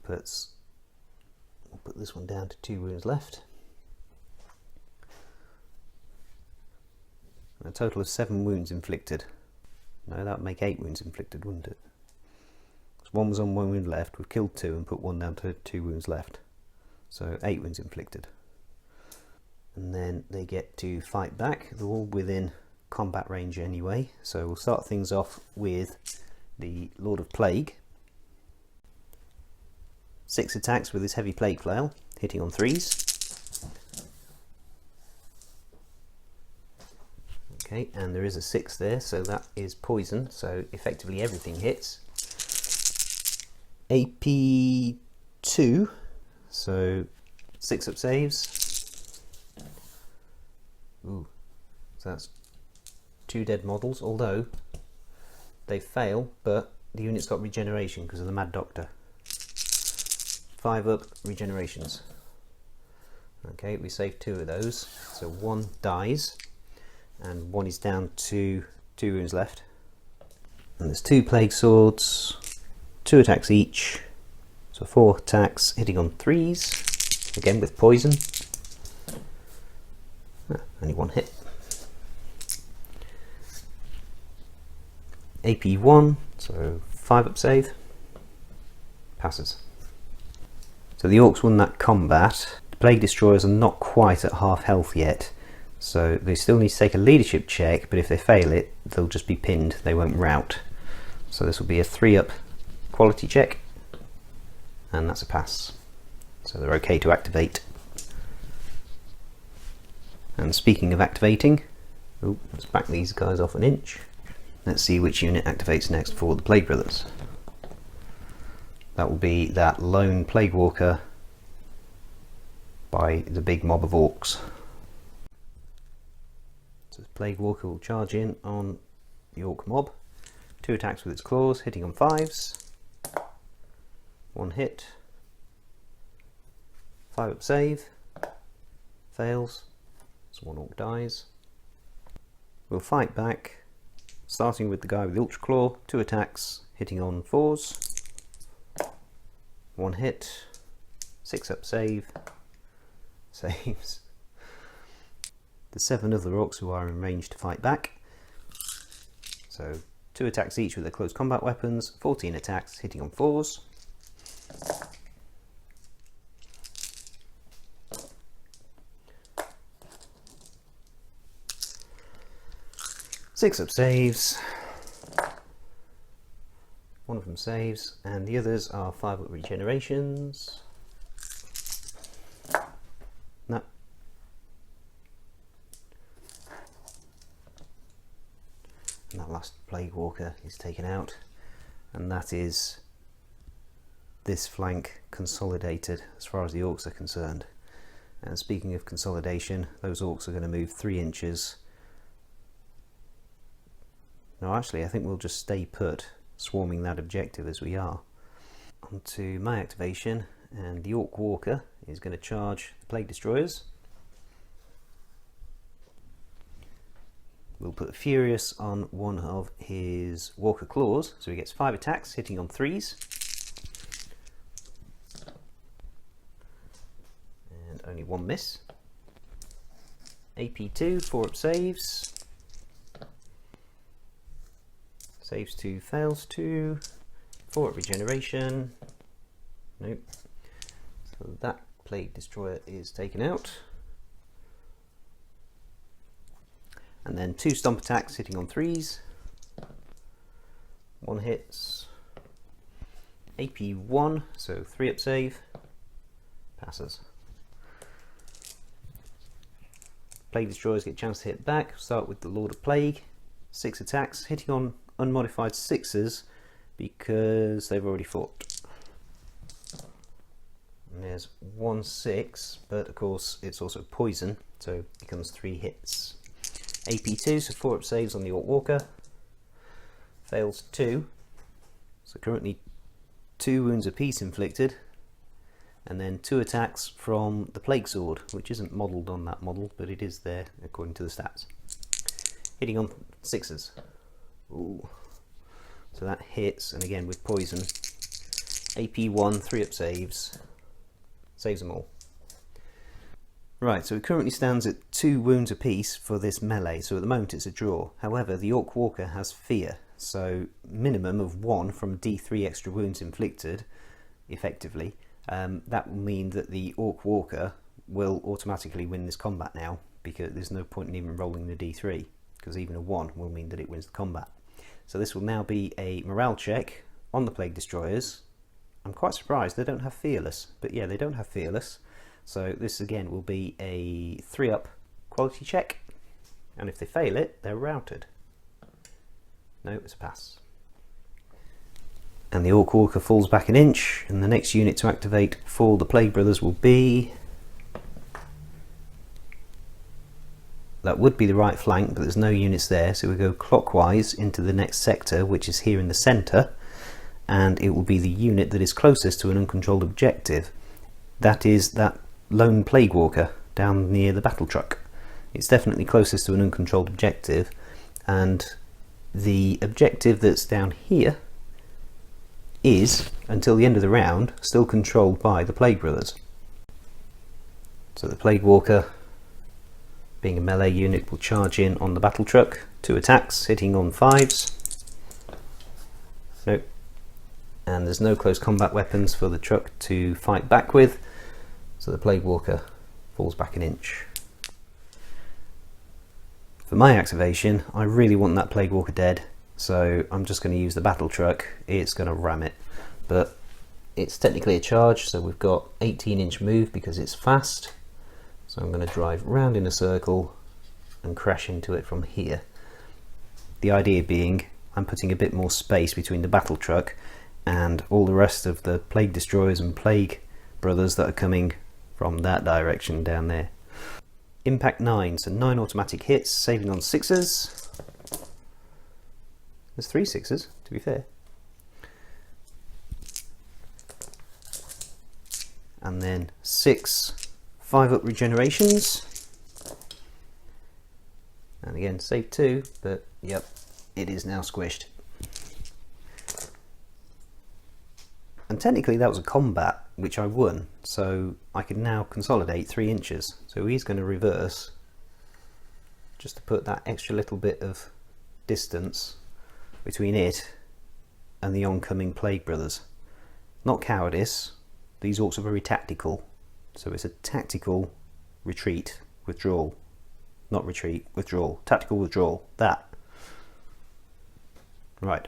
We'll put this one down to 2 wounds left. A total of 7 wounds inflicted. No, that would make 8 wounds inflicted, wouldn't it? So 1 was on 1 wound left. We've killed 2 and put 1 down to 2 wounds left. So 8 wounds inflicted. And then they get to fight back. They're all within combat range anyway. So we'll start things off with the Lord of Plague. 6 attacks with his heavy plague flail, hitting on 3s. Okay, and there is a 6 there, so that is poison, so effectively everything hits. AP 2, so 6 up saves. Ooh, so that's 2 dead models, although they fail, but the unit's got regeneration because of the Mad Doctor. 5 up regenerations. Okay, we saved 2 of those, so 1 dies, and 1 is down to 2 wounds left. And there's 2 plague swords, 2 attacks each, So 4 attacks, hitting on 3s, again with poison. Only 1 hit. AP 1, so 5 up save, passes. So the Orcs won that combat. The Plague Destroyers are not quite at half health yet, so they still need to take a leadership check, but if they fail it, they'll just be pinned, they won't rout. So this will be a 3 up quality check, and that's a pass. So they're okay to activate. And speaking of activating, let's back these guys off an inch. Let's see which unit activates next for the Plague Brothers. That will be that lone Plague Walker by the big mob of Orcs. So the Plague Walker will charge in on the Orc mob. 2 attacks with its claws, hitting on 5s. 1 hit. 5 up save. Fails. So 1 Orc dies. We'll fight back. Starting with the guy with the Ultra Claw, 2 attacks, hitting on 4s, 1 hit, 6 up save, saves. The 7 other Orcs who are in range to fight back. So 2 attacks each with their close combat weapons, 14 attacks, hitting on 4s. Six up saves, 1 of them saves, and the others are 5 up regenerations. No. And that last Plague Walker is taken out, and that is this flank consolidated as far as the Orcs are concerned. And speaking of consolidation, those Orcs are going to move 3 inches. No, actually, I think we'll just stay put, swarming that objective as we are. Onto my activation, and the Orc Walker is going to charge the Plague Destroyers. We'll put Furious on one of his Walker Claws, so he gets 5 attacks, hitting on 3s. And only 1 miss. AP2, 4 up saves. Saves 2, fails 2, 4 at regeneration. Nope. So that Plague Destroyer is taken out. And then 2 stomp attacks hitting on 3s. 1 hits. AP 1, so 3 up save. Passes. Plague Destroyers get a chance to hit back. Start with the Lord of Plague. 6 attacks hitting on unmodified 6s because they've already fought. And there's 1 6, but of course it's also poison, so it becomes 3 hits. AP2, so 4 up saves on the Orc Walker. Fails 2, so currently 2 wounds apiece inflicted, and then 2 attacks from the Plague Sword, which isn't modelled on that model, but it is there according to the stats. Hitting on 6s. Ooh. So that hits, and again with poison. AP1, 3 up saves. Saves them all. Right, so it currently stands at 2 wounds apiece for this melee, so at the moment it's a draw. However, the Orc Walker has fear, so minimum of 1 from D3 extra wounds inflicted, effectively. That will mean that the Orc Walker will automatically win this combat now, because there's no point in even rolling the D3, because even a 1 will mean that it wins the combat. So this will now be a morale check on the Plague Destroyers. I'm quite surprised they don't have Fearless, but yeah, they don't have Fearless. So this again will be a 3 up quality check, and if they fail it, they're routed. No, it's a pass. And the Orc Walker falls back an inch, and the next unit to activate for the Plague Brothers will be... That would be the right flank, but there's no units there, so we go clockwise into the next sector, which is here in the centre, and it will be the unit that is closest to an uncontrolled objective. That is that lone Plague Walker down near the battle truck. It's definitely closest to an uncontrolled objective, and the objective that's down here is, until the end of the round, still controlled by the Plague Brothers. So the Plague Walker, being a melee unit, will charge in on the battle truck. 2 attacks, hitting on 5s. Nope. And there's no close combat weapons for the truck to fight back with, so the Plague Walker falls back an inch. For my activation, I really want that Plague Walker dead, so I'm just going to use the battle truck. It's going to ram it, but it's technically a charge, so we've got 18-inch move because it's fast. So I'm going to drive round in a circle and crash into it from here. The idea being I'm putting a bit more space between the battle truck and all the rest of the Plague Destroyers and Plague Brothers that are coming from that direction down there. Impact 9, so 9 automatic hits, saving on 6s. There's 3 6s, to be fair. And then 6 5-up regenerations. And again, save 2, but yep, it is now squished. And technically that was a combat, which I won, so I can now consolidate 3 inches. So he's going to reverse, just to put that extra little bit of distance between it and the oncoming Plague Brothers. Not cowardice, these orcs are very tactical, so it's a tactical retreat, withdrawal. Not retreat, withdrawal. Tactical withdrawal. That. Right.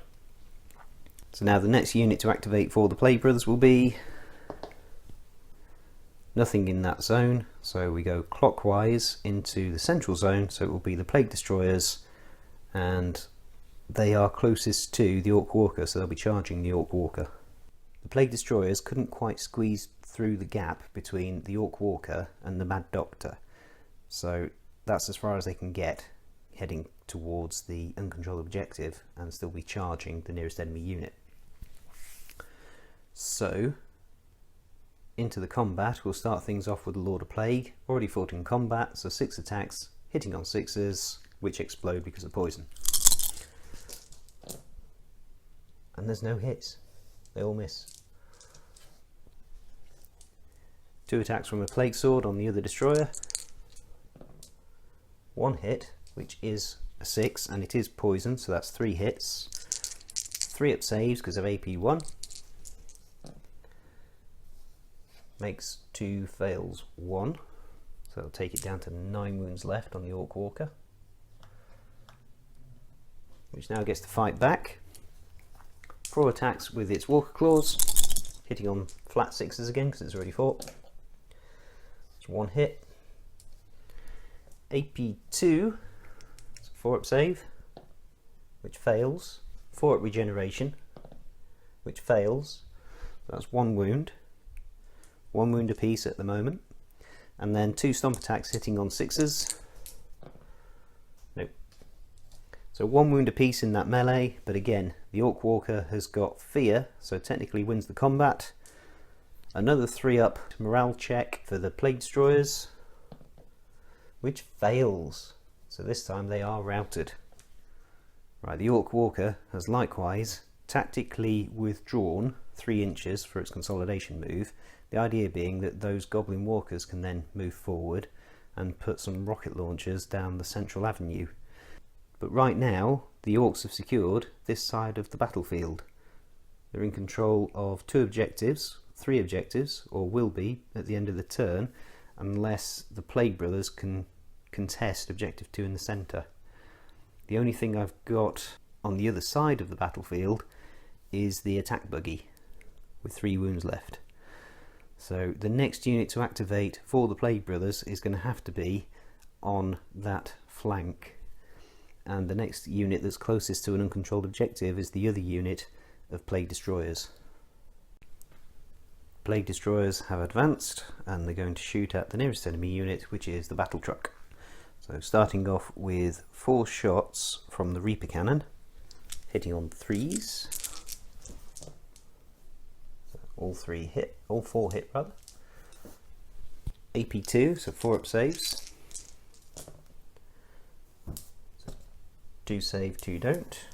So now the next unit to activate for the Plague Brothers will be nothing in that zone. So we go clockwise into the central zone. So it will be the Plague Destroyers, and they are closest to the Orc Walker, so they'll be charging the Orc Walker. The Plague Destroyers couldn't quite squeeze through the gap between the Orc Walker and the Mad Doctor. So that's as far as they can get, heading towards the uncontrolled objective and still be charging the nearest enemy unit. So, into the combat, we'll start things off with the Lord of Plague. Already fought in combat, so 6 attacks, hitting on 6s, which explode because of poison. And there's no hits, they all miss. 2 attacks from a Plague Sword on the other destroyer. 1 hit, which is a 6, and it is poison, so that's 3 hits. 3 up saves because of AP 1. Makes 2 fails 1, so it'll take it down to 9 wounds left on the Orc Walker, which now gets to fight back. 4 attacks with its Walker Claws, hitting on flat 6s again because it's already fought. It's 1 hit. AP 2, it's a 4 up save, which fails. 4 up regeneration, which fails. That's 1 wound. 1 wound apiece at the moment. And then 2 stomp attacks hitting on 6s. Nope. So 1 wound apiece in that melee, but again, the Orc Walker has got fear, so technically wins the combat. Another 3 up morale check for the Plague Destroyers, which fails. So this time they are routed. Right, the Orc Walker has likewise tactically withdrawn 3 inches for its consolidation move. The idea being that those Goblin Walkers can then move forward and put some rocket launchers down the central avenue. But right now, the Orcs have secured this side of the battlefield. They're in control of 2 objectives, 3 objectives, or will be at the end of the turn, unless the Plague Brothers can contest objective 2 in the centre. The only thing I've got on the other side of the battlefield is the attack buggy with 3 wounds left. So the next unit to activate for the Plague Brothers is going to have to be on that flank, and the next unit that's closest to an uncontrolled objective is the other unit of Plague Destroyers. Plague Destroyers have advanced and they're going to shoot at the nearest enemy unit, which is the battle truck. So starting off with 4 shots from the Reaper Cannon, hitting on 3s. So all 4 hit rather. AP 2, so 4 up saves. So 2 save, 2 don't.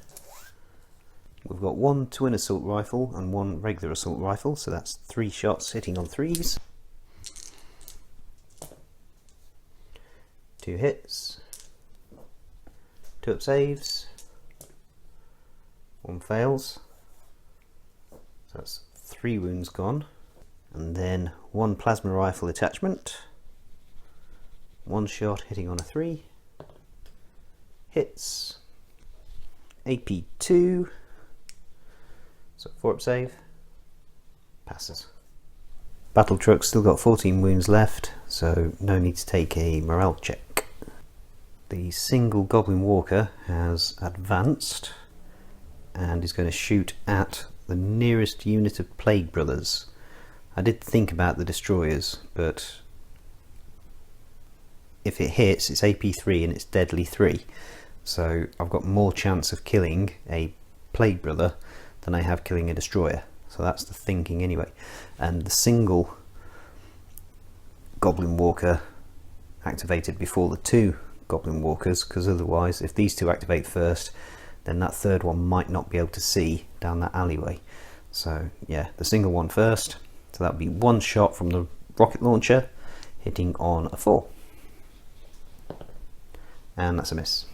We've got one twin assault rifle and one regular assault rifle, so that's 3 shots hitting on 3s. 2 hits, 2 up saves, 1 fails, so that's 3 wounds gone. And then 1 plasma rifle attachment, 1 shot hitting on a 3, hits, AP2, so 4 up save, passes. Battle truck's still got 14 wounds left, so no need to take a morale check. The single goblin walker has advanced and is going to shoot at the nearest unit of Plague Brothers. I did think about the destroyers, but if it hits, it's AP3 and it's deadly 3, so I've got more chance of killing a Plague Brother than I have killing a destroyer. So that's the thinking anyway. And the single goblin walker activated before the 2 goblin walkers, because otherwise if these 2 activate first, then that 3rd one might not be able to see down that alleyway. So yeah, the single one first, so that would be 1 shot from the rocket launcher hitting on a 4, and that's a miss.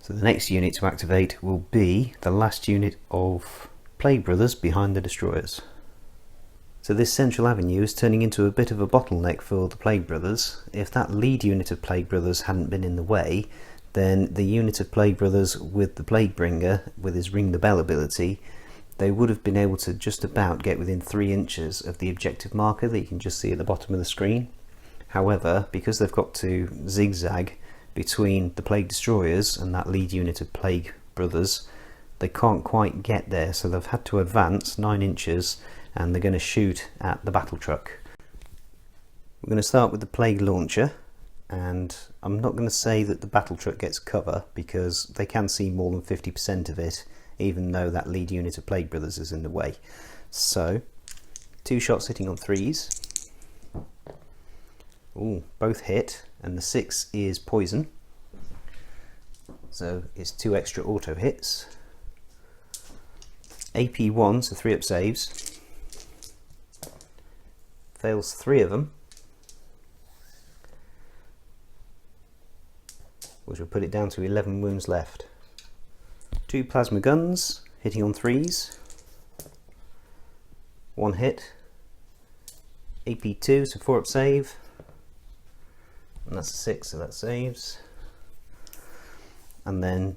So the next unit to activate will be the last unit of Plague Brothers behind the destroyers. So this central avenue is turning into a bit of a bottleneck for the Plague Brothers. If that lead unit of Plague Brothers hadn't been in the way, then the unit of Plague Brothers with the Plague Bringer, with his Ring the Bell ability, they would have been able to just about get within 3 inches of the objective marker that you can just see at the bottom of the screen. However, because they've got to zigzag between the Plague Destroyers and that lead unit of Plague Brothers, they can't quite get there, so they've had to advance 9 inches and they're going to shoot at the battle truck. We're going to start with the Plague Launcher, and I'm not going to say that the battle truck gets cover because they can see more than 50% of it, even though that lead unit of Plague Brothers is in the way. So 2 shots hitting on 3s. Ooh, both hit, and the 6 is poison, so it's 2 extra auto hits. AP1, so 3 up saves, fails 3 of them, which will put it down to 11 wounds left. 2 plasma guns hitting on 3s, 1 hit, AP2, so 4 up save, and that's a 6, so that saves. And then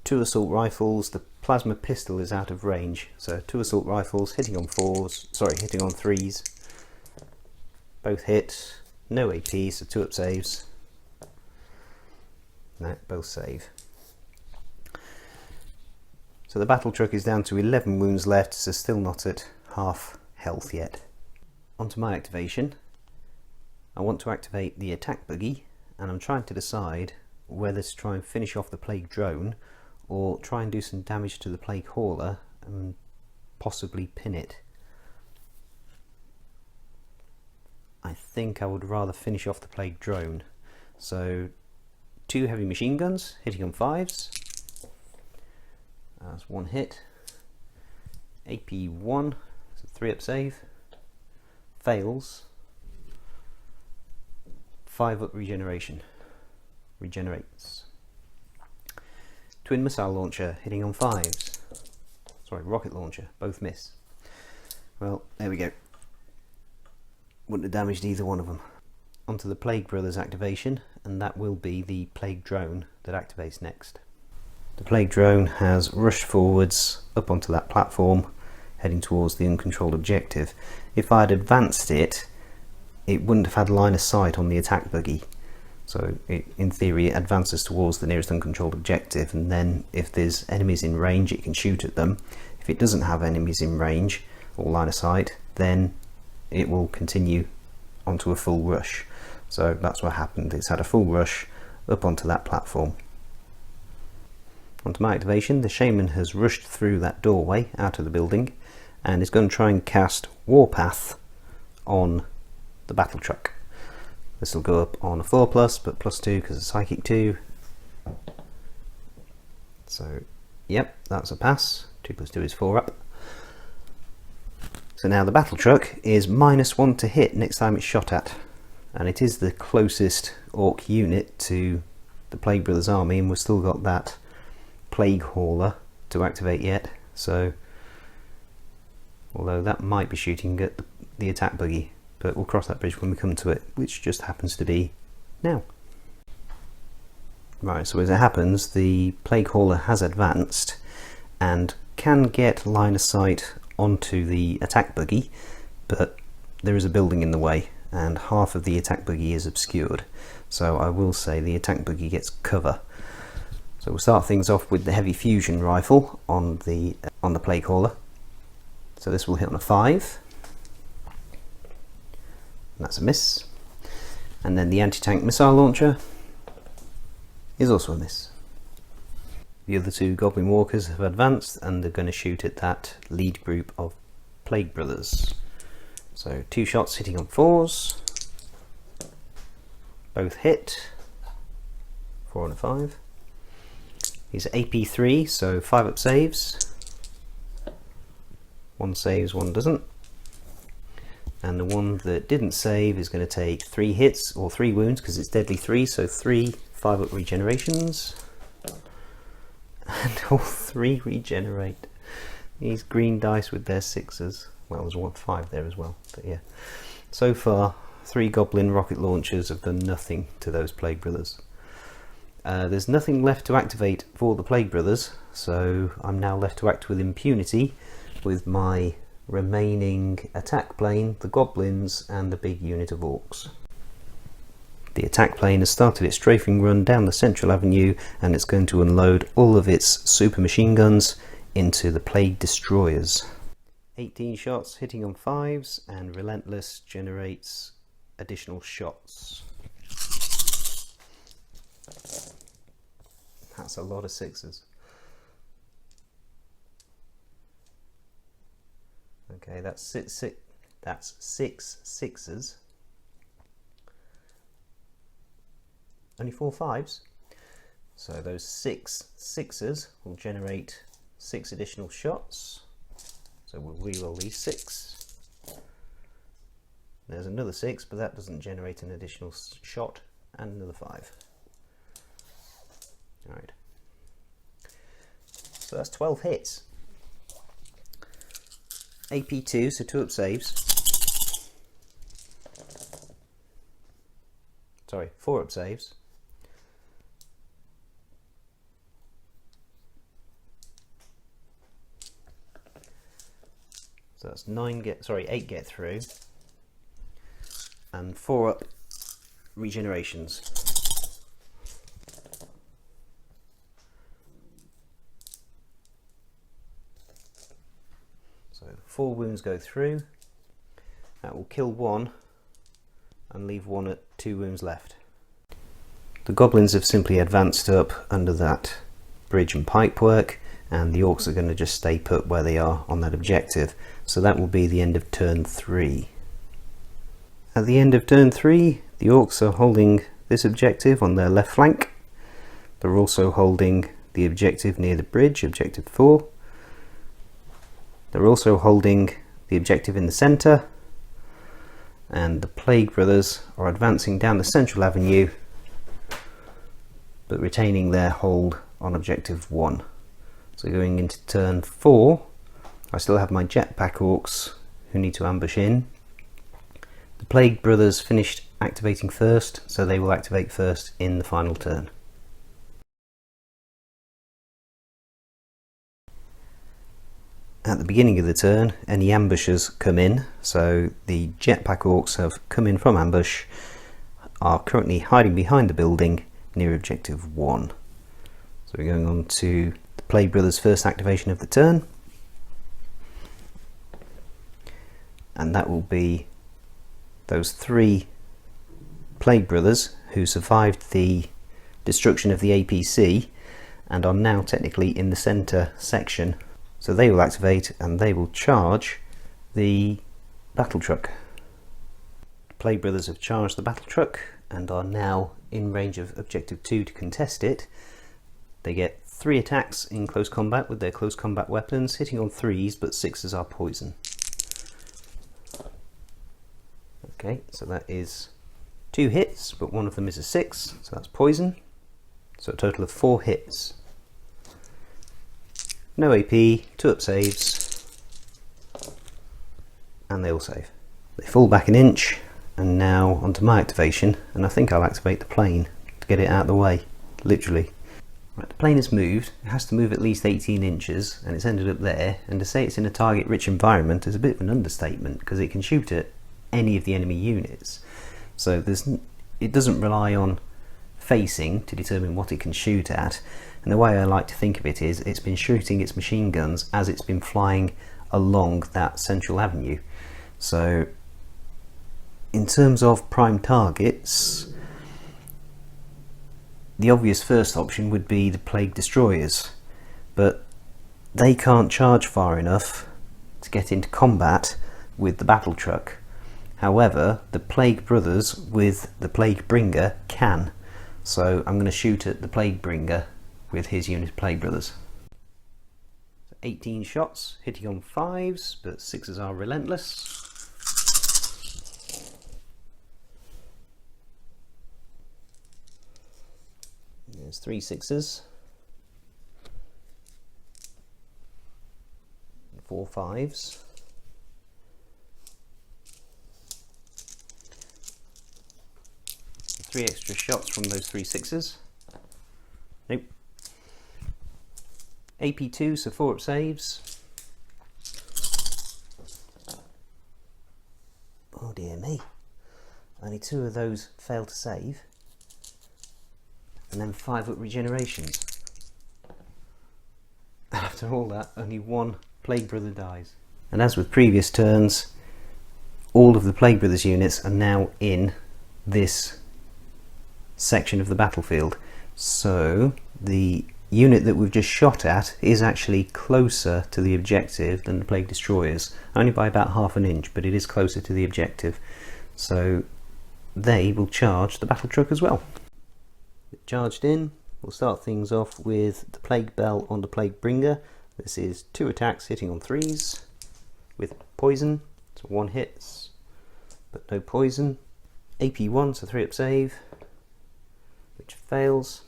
2 assault rifles. The plasma pistol is out of range, so 2 assault rifles hitting on 3s, both hit, no AP, so 2 up saves. No, both save. So the battle truck is down to 11 wounds left, so still not at half health yet. Onto my activation. I want to activate the attack buggy, and I'm trying to decide whether to try and finish off the Plague Drone or try and do some damage to the Plague Hauler and possibly pin it. I think I would rather finish off the Plague Drone. So 2 heavy machine guns hitting on 5s. That's 1 hit. AP1, so 3 up save. Fails. 5 up regeneration. Regenerates. Twin missile launcher hitting on 5s. Sorry, rocket launcher, both miss. Well, there we go. Wouldn't have damaged either one of them. Onto the Plague Brothers activation, and that will be the Plague Drone that activates next. The Plague Drone has rushed forwards up onto that platform, heading towards the uncontrolled objective. If I had advanced it, it wouldn't have had line of sight on the attack buggy. So in theory it advances towards the nearest uncontrolled objective, and then if there's enemies in range it can shoot at them. If it doesn't have enemies in range or line of sight, then it will continue onto a full rush. So that's what happened, it's had a full rush up onto that platform. Onto my activation, the Shaman has rushed through that doorway out of the building and is going to try and cast Warpath on the battle truck. This will go up on a 4+, but +2 because it's Psychic 2. So, yep, that's a pass. 2 plus 2 is 4 up. So now the battle truck is -1 to hit next time it's shot at. And it is the closest orc unit to the Plague Brothers army, and we've still got that Plague Hauler to activate yet. So, although that might be shooting at the attack buggy, but we'll cross that bridge when we come to it, which just happens to be now. Right, so as it happens, the Plague Hauler has advanced and can get line of sight onto the attack buggy, but there is a building in the way and half of the attack buggy is obscured. So I will say the attack buggy gets cover. So we'll start things off with the heavy fusion rifle on the Plague Hauler. So this will hit on a 5. And that's a miss. And then the anti-tank missile launcher is also a miss. The other 2 Goblin Walkers have advanced and they're going to shoot at that lead group of Plague Brothers. So 2 shots hitting on 4s. Both hit. 4 and a 5. He's AP3, so 5 up saves. 1 saves, 1 doesn't. And the one that didn't save is going to take 3 hits or 3 wounds because it's deadly 3, so 3 5 up regenerations. And all 3 regenerate. These green dice with their 6s. Well, there's 5 there as well, but yeah. So far, 3 Goblin rocket launchers have done nothing to those Plague Brothers. There's nothing left to activate for the Plague Brothers, so I'm now left to act with impunity with my remaining attack plane, the Goblins, and the big unit of Orcs. The attack plane has started its strafing run down the central avenue and it's going to unload all of its super machine guns into the Plague Destroyers. 18 shots hitting on 5s, and Relentless generates additional shots. That's a lot of 6s. Okay, that's 6 6s. Only 4 5s. So those 6 6s will generate 6 additional shots. So we'll reroll these 6. There's another 6, but that doesn't generate an additional shot, and another 5. Alright. So that's 12 hits. AP2, so 2 up saves. Sorry, 4 up saves. So that's 8 get through, and 4 up regenerations. So 4 wounds go through. That will kill 1 and leave 1 at 2 wounds left. The Goblins have simply advanced up under that bridge and pipework, and the Orcs are going to just stay put where they are on that objective. So that will be the end of turn 3. At the end of turn 3, the Orcs are holding this objective on their left flank. They're also holding the objective near the bridge, objective 4. They're also holding the objective in the centre, and the Plague Brothers are advancing down the central avenue but retaining their hold on objective 1. So going into turn 4, I still have my jetpack Orcs who need to ambush in. The Plague Brothers finished activating first, so they will activate first in the final turn. At the beginning of the turn, any ambushers come in, so the jetpack Orcs have come in from ambush, are currently hiding behind the building near objective 1. So we're going on to the Plague Brothers' first activation of the turn, and that will be those 3 Plague Brothers who survived the destruction of the APC and are now technically in the centre section. So they will activate and they will charge the battle truck. The Plague Brothers have charged the battle truck and are now in range of objective 2 to contest it. They get 3 attacks in close combat with their close combat weapons, hitting on 3s, but 6s are poison. Okay, so that is 2 hits, but one of them is a 6, so that's poison. So a total of 4 hits. No AP, 2 up saves, and they all save. They fall back an inch, and now onto my activation, and I think I'll activate the plane to get it out of the way, literally. Right, the plane has moved, it has to move at least 18 inches, and it's ended up there, and to say it's in a target-rich environment is a bit of an understatement, because it can shoot at any of the enemy units. So it doesn't rely on facing to determine what it can shoot at, and the way I like to think of it is it's been shooting its machine guns as it's been flying along that central avenue. So in terms of prime targets, the obvious first option would be the Plague Destroyers, but they can't charge far enough to get into combat with the battle truck. However, the Plague Brothers with the Plague Bringer can, so I'm going to shoot at the Plague Bringer with his unit of Plague Brothers. 18 shots, hitting on 5s, but 6s are relentless. There's 3 6s, 4 5s, 3 extra shots from those 3 6s. Nope. AP2, so 4 up saves. Oh dear me, only 2 of those failed to save. And then 5 up regenerations. And after all that, only 1 Plague Brother dies. And as with previous turns, all of the Plague Brothers units are now in this section of the battlefield. So the unit that we've just shot at is actually closer to the objective than the Plague Destroyers. Only by about half an inch, but it is closer to the objective. So they will charge the battle truck as well. Charged in, we'll start things off with the Plague Bell on the Plague Bringer. This is 2 attacks hitting on 3s with poison, so 1 hits but no poison. AP1, so 3 up save, which fails.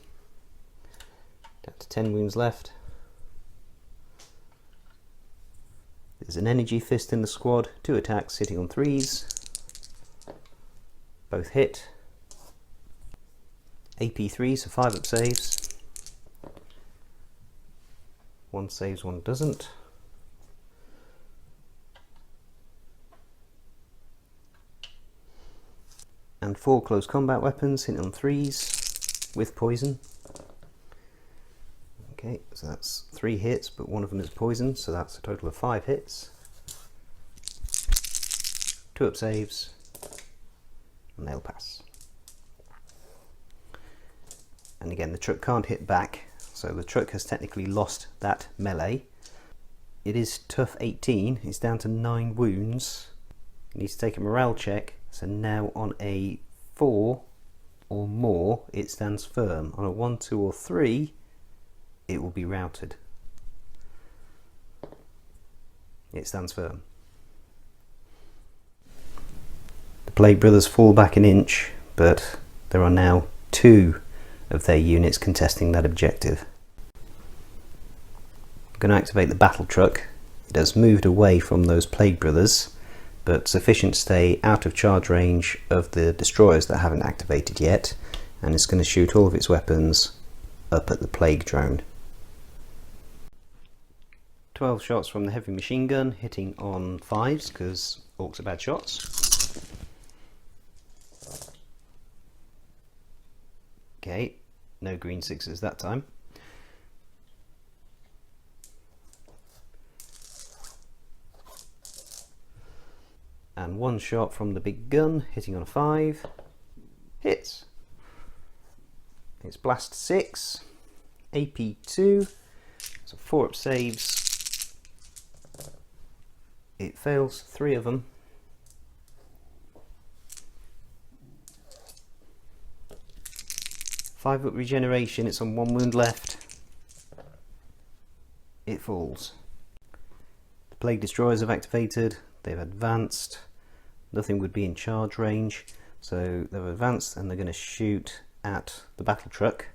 Down to 10 wounds left. There's an Energy Fist in the squad, 2 attacks hitting on 3s, both hit. AP3, so 5 up saves. 1 saves, 1 doesn't. And 4 close combat weapons hitting on 3s with poison. Okay, so that's 3 hits, but 1 of them is poison, so that's a total of 5 hits. 2 up saves, and they'll pass. And again, the truck can't hit back, so the truck has technically lost that melee. It is tough 18, it's down to 9 wounds. It needs to take a morale check, so now on a 4 or more it stands firm. On a 1, 2 or 3 it will be routed. It stands firm. The Plague Brothers fall back an inch, but there are now 2 of their units contesting that objective. I'm going to activate the battle truck. It has moved away from those Plague Brothers, but sufficient to stay out of charge range of the destroyers that haven't activated yet, and it's going to shoot all of its weapons up at the Plague Drone. 12 shots from the heavy machine gun, hitting on 5s because orcs are bad shots. Okay, no green 6s that time. And 1 shot from the big gun, hitting on a 5. Hits. It's blast 6, AP2, so 4 up saves. It fails 3 of them. Five up regeneration, it's on 1 wound left. it falls. The Plague Destroyers have activated, they've advanced, nothing would be in charge range, so they've advanced and they're going to shoot at the battle truck.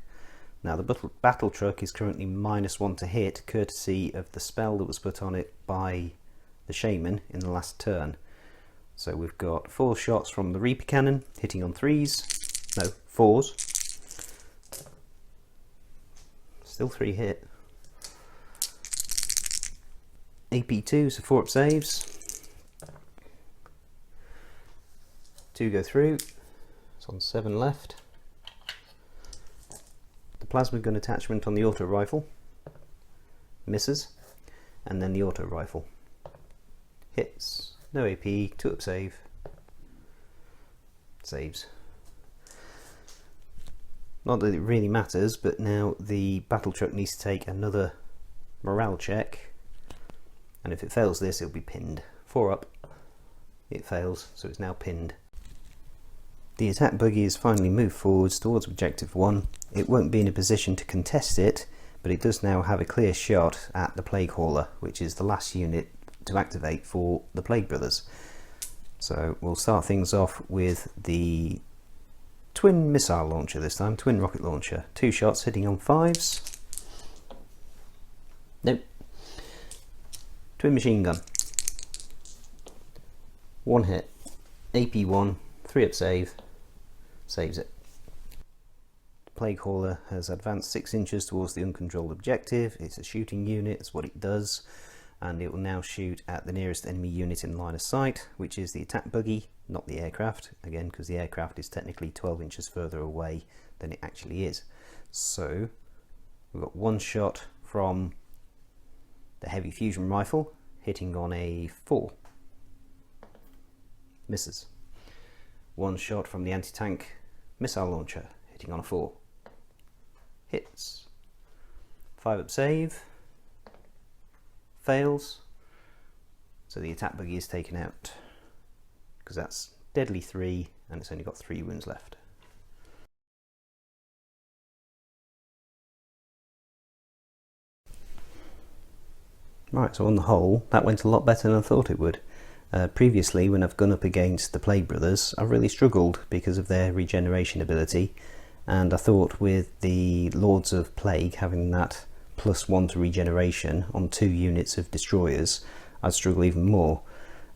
Now the battle truck is currently -1 to hit, courtesy of the spell that was put on it by the shaman in the last turn. So we've got 4 shots from the Reaper Cannon, hitting on 3s, no, 4s. Still 3 hit. AP2, so 4 up saves. 2 go through, it's on 7 left. The plasma gun attachment on the auto rifle misses, and then the auto rifle hits. No AP, 2 up save, saves. Not that it really matters, but now the battle truck needs to take another morale check, and if it fails this, it'll be pinned. 4 up, it fails, so it's now pinned. The attack buggy has finally moved forwards towards objective 1. It won't be in a position to contest it, but it does now have a clear shot at the Plague Hauler, which is the last unit to activate for the Plague Brothers. So we'll start things off with the twin missile launcher this time, twin rocket launcher. 2 shots hitting on 5s. Nope. Twin machine gun. 1 hit. AP1, 3 up save, saves it. The Plague Hauler has advanced 6 inches towards the uncontrolled objective. It's a shooting unit, it's what it does, and it will now shoot at the nearest enemy unit in line of sight, which is the attack buggy, not the aircraft, again because the aircraft is technically 12 inches further away than it actually is. So we've got 1 shot from the heavy fusion rifle hitting on a 4, misses. 1 shot from the anti-tank missile launcher hitting on a 4, hits. 5 up save, fails, so the attack buggy is taken out because that's deadly 3 and it's only got 3 wounds left. Right, so on the whole that went a lot better than I thought it would. Previously, when I've gone up against the Plague Brothers, I've really struggled because of their regeneration ability, and I thought with the Lords of Plague having that +1 to regeneration on 2 units of destroyers, I'd struggle even more.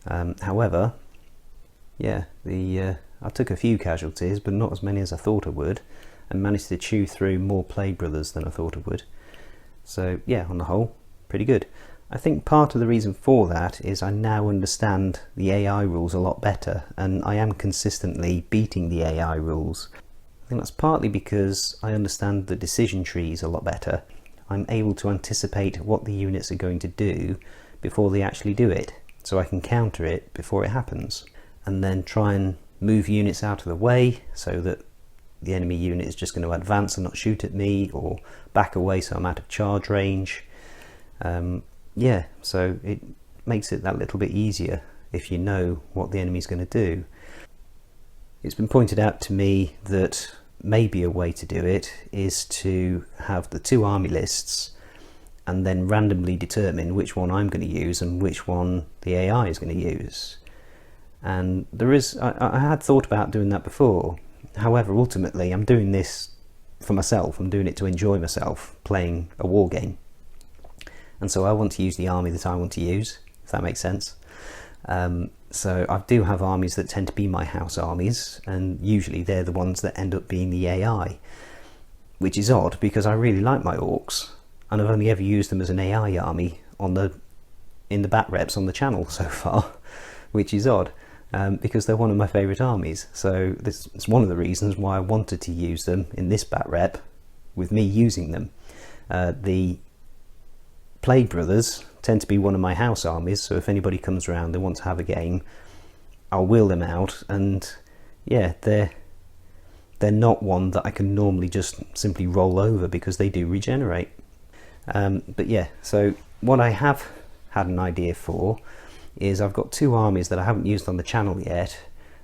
However, yeah, I took a few casualties, but not as many as I thought I would, and managed to chew through more Plague Brothers than I thought I would. So yeah, on the whole, pretty good. I think part of the reason for that is I now understand the AI rules a lot better, and I am consistently beating the AI rules. I think that's partly because I understand the decision trees a lot better. I'm able to anticipate what the units are going to do before they actually do it, so I can counter it before it happens, and then try and move units out of the way so that the enemy unit is just going to advance and not shoot at me, or back away so I'm out of charge range. Yeah, so it makes it that little bit easier if you know what the enemy's going to do. It's been pointed out to me that maybe a way to do it is to have the 2 army lists and then randomly determine which one I'm going to use and which one the AI is going to use. And I had thought about doing that before. However, ultimately I'm doing this for myself. I'm doing it to enjoy myself playing a war game. And so I want to use the army that I want to use, if that makes sense. So I do have armies that tend to be my house armies, and usually they're the ones that end up being the AI, which is odd because I really like my orcs, and I've only ever used them as an AI army in the bat reps on the channel so far, which is odd because they're one of my favourite armies. So this is one of the reasons why I wanted to use them in this bat rep with me using them. The Plague Brothers tend to be one of my house armies, so if anybody comes around they want to have a game, I'll wheel them out, and yeah, they're not one that I can normally just simply roll over because they do regenerate. But yeah, so what I have had an idea for is I've got 2 armies that I haven't used on the channel yet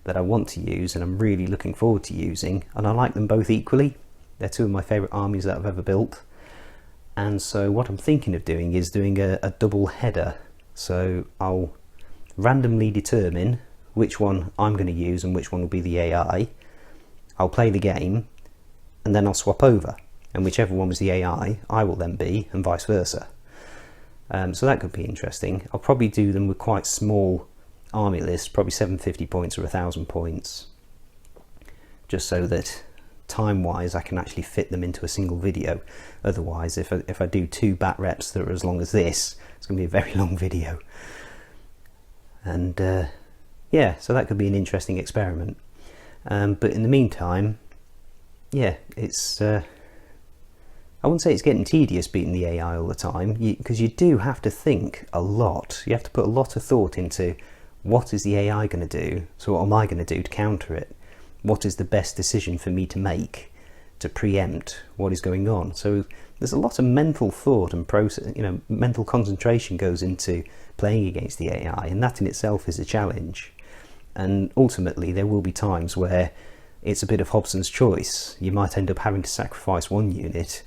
that I want to use and I'm really looking forward to using, and I like them both equally. They're 2 of my favourite armies that I've ever built, And so what I'm thinking of doing is doing a double header. So I'll randomly determine which one I'm going to use and which one will be the AI. I'll play the game and then I'll swap over, and whichever one was the AI I will then be, and vice versa. So that could be interesting. I'll probably do them with quite small army lists, probably 750 points or 1,000 points, just so that time wise I can actually fit them into a single video. Otherwise, if I do 2 bat reps that are as long as this, it's going to be a very long video. And yeah, so that could be an interesting experiment. But in the meantime, yeah, it's I wouldn't say it's getting tedious beating the AI all the time, because you do have to think a lot. You have to put a lot of thought into what is the AI going to do, so what am I going to do to counter it? What is the best decision for me to make to preempt what is going on? So there's a lot of mental thought and process, mental concentration goes into playing against the AI, and that in itself is a challenge. And ultimately there will be times where it's a bit of Hobson's choice. You might end up having to sacrifice one unit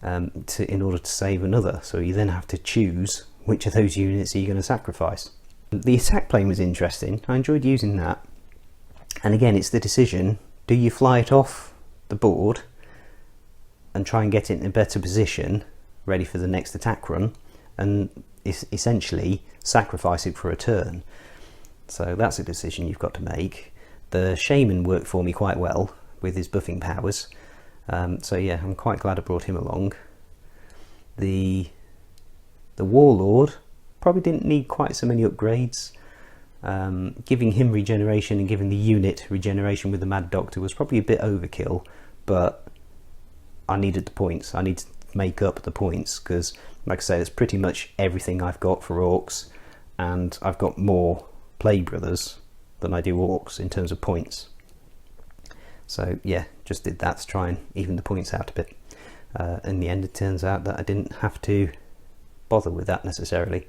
in order to save another, so you then have to choose which of those units are you going to sacrifice. The attack plane was interesting. I enjoyed using that, and again it's the decision: do you fly it off the board and try and get it in a better position ready for the next attack run, and essentially sacrifice it for a turn? So that's a decision you've got to make. The Shaman worked for me quite well with his buffing powers, so yeah, I'm quite glad I brought him along. The Warlord probably didn't need quite so many upgrades. Giving him regeneration and giving the unit regeneration with the Mad Doctor was probably a bit overkill, but I needed the points. I need to make up the points, because like I say, that's pretty much everything I've got for Orcs, and I've got more Plague Brothers than I do Orcs in terms of points. So yeah, just did that to try and even the points out a bit. In the end it turns out that I didn't have to bother with that necessarily.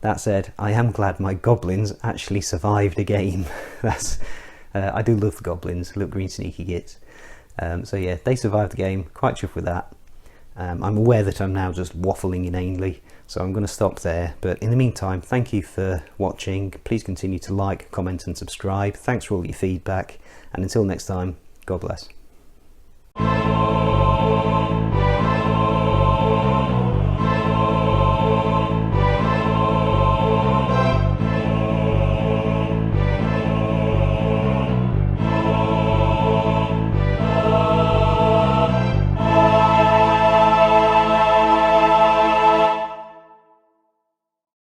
That said, I am glad my goblins actually survived a game. I do love the goblins, little green sneaky gits. So yeah, they survived the game, quite chuffed with that. I'm aware that I'm now just waffling inanely, so I'm going to stop there. But in the meantime, thank you for watching. Please continue to like, comment and subscribe. Thanks for all your feedback, and until next time, God bless.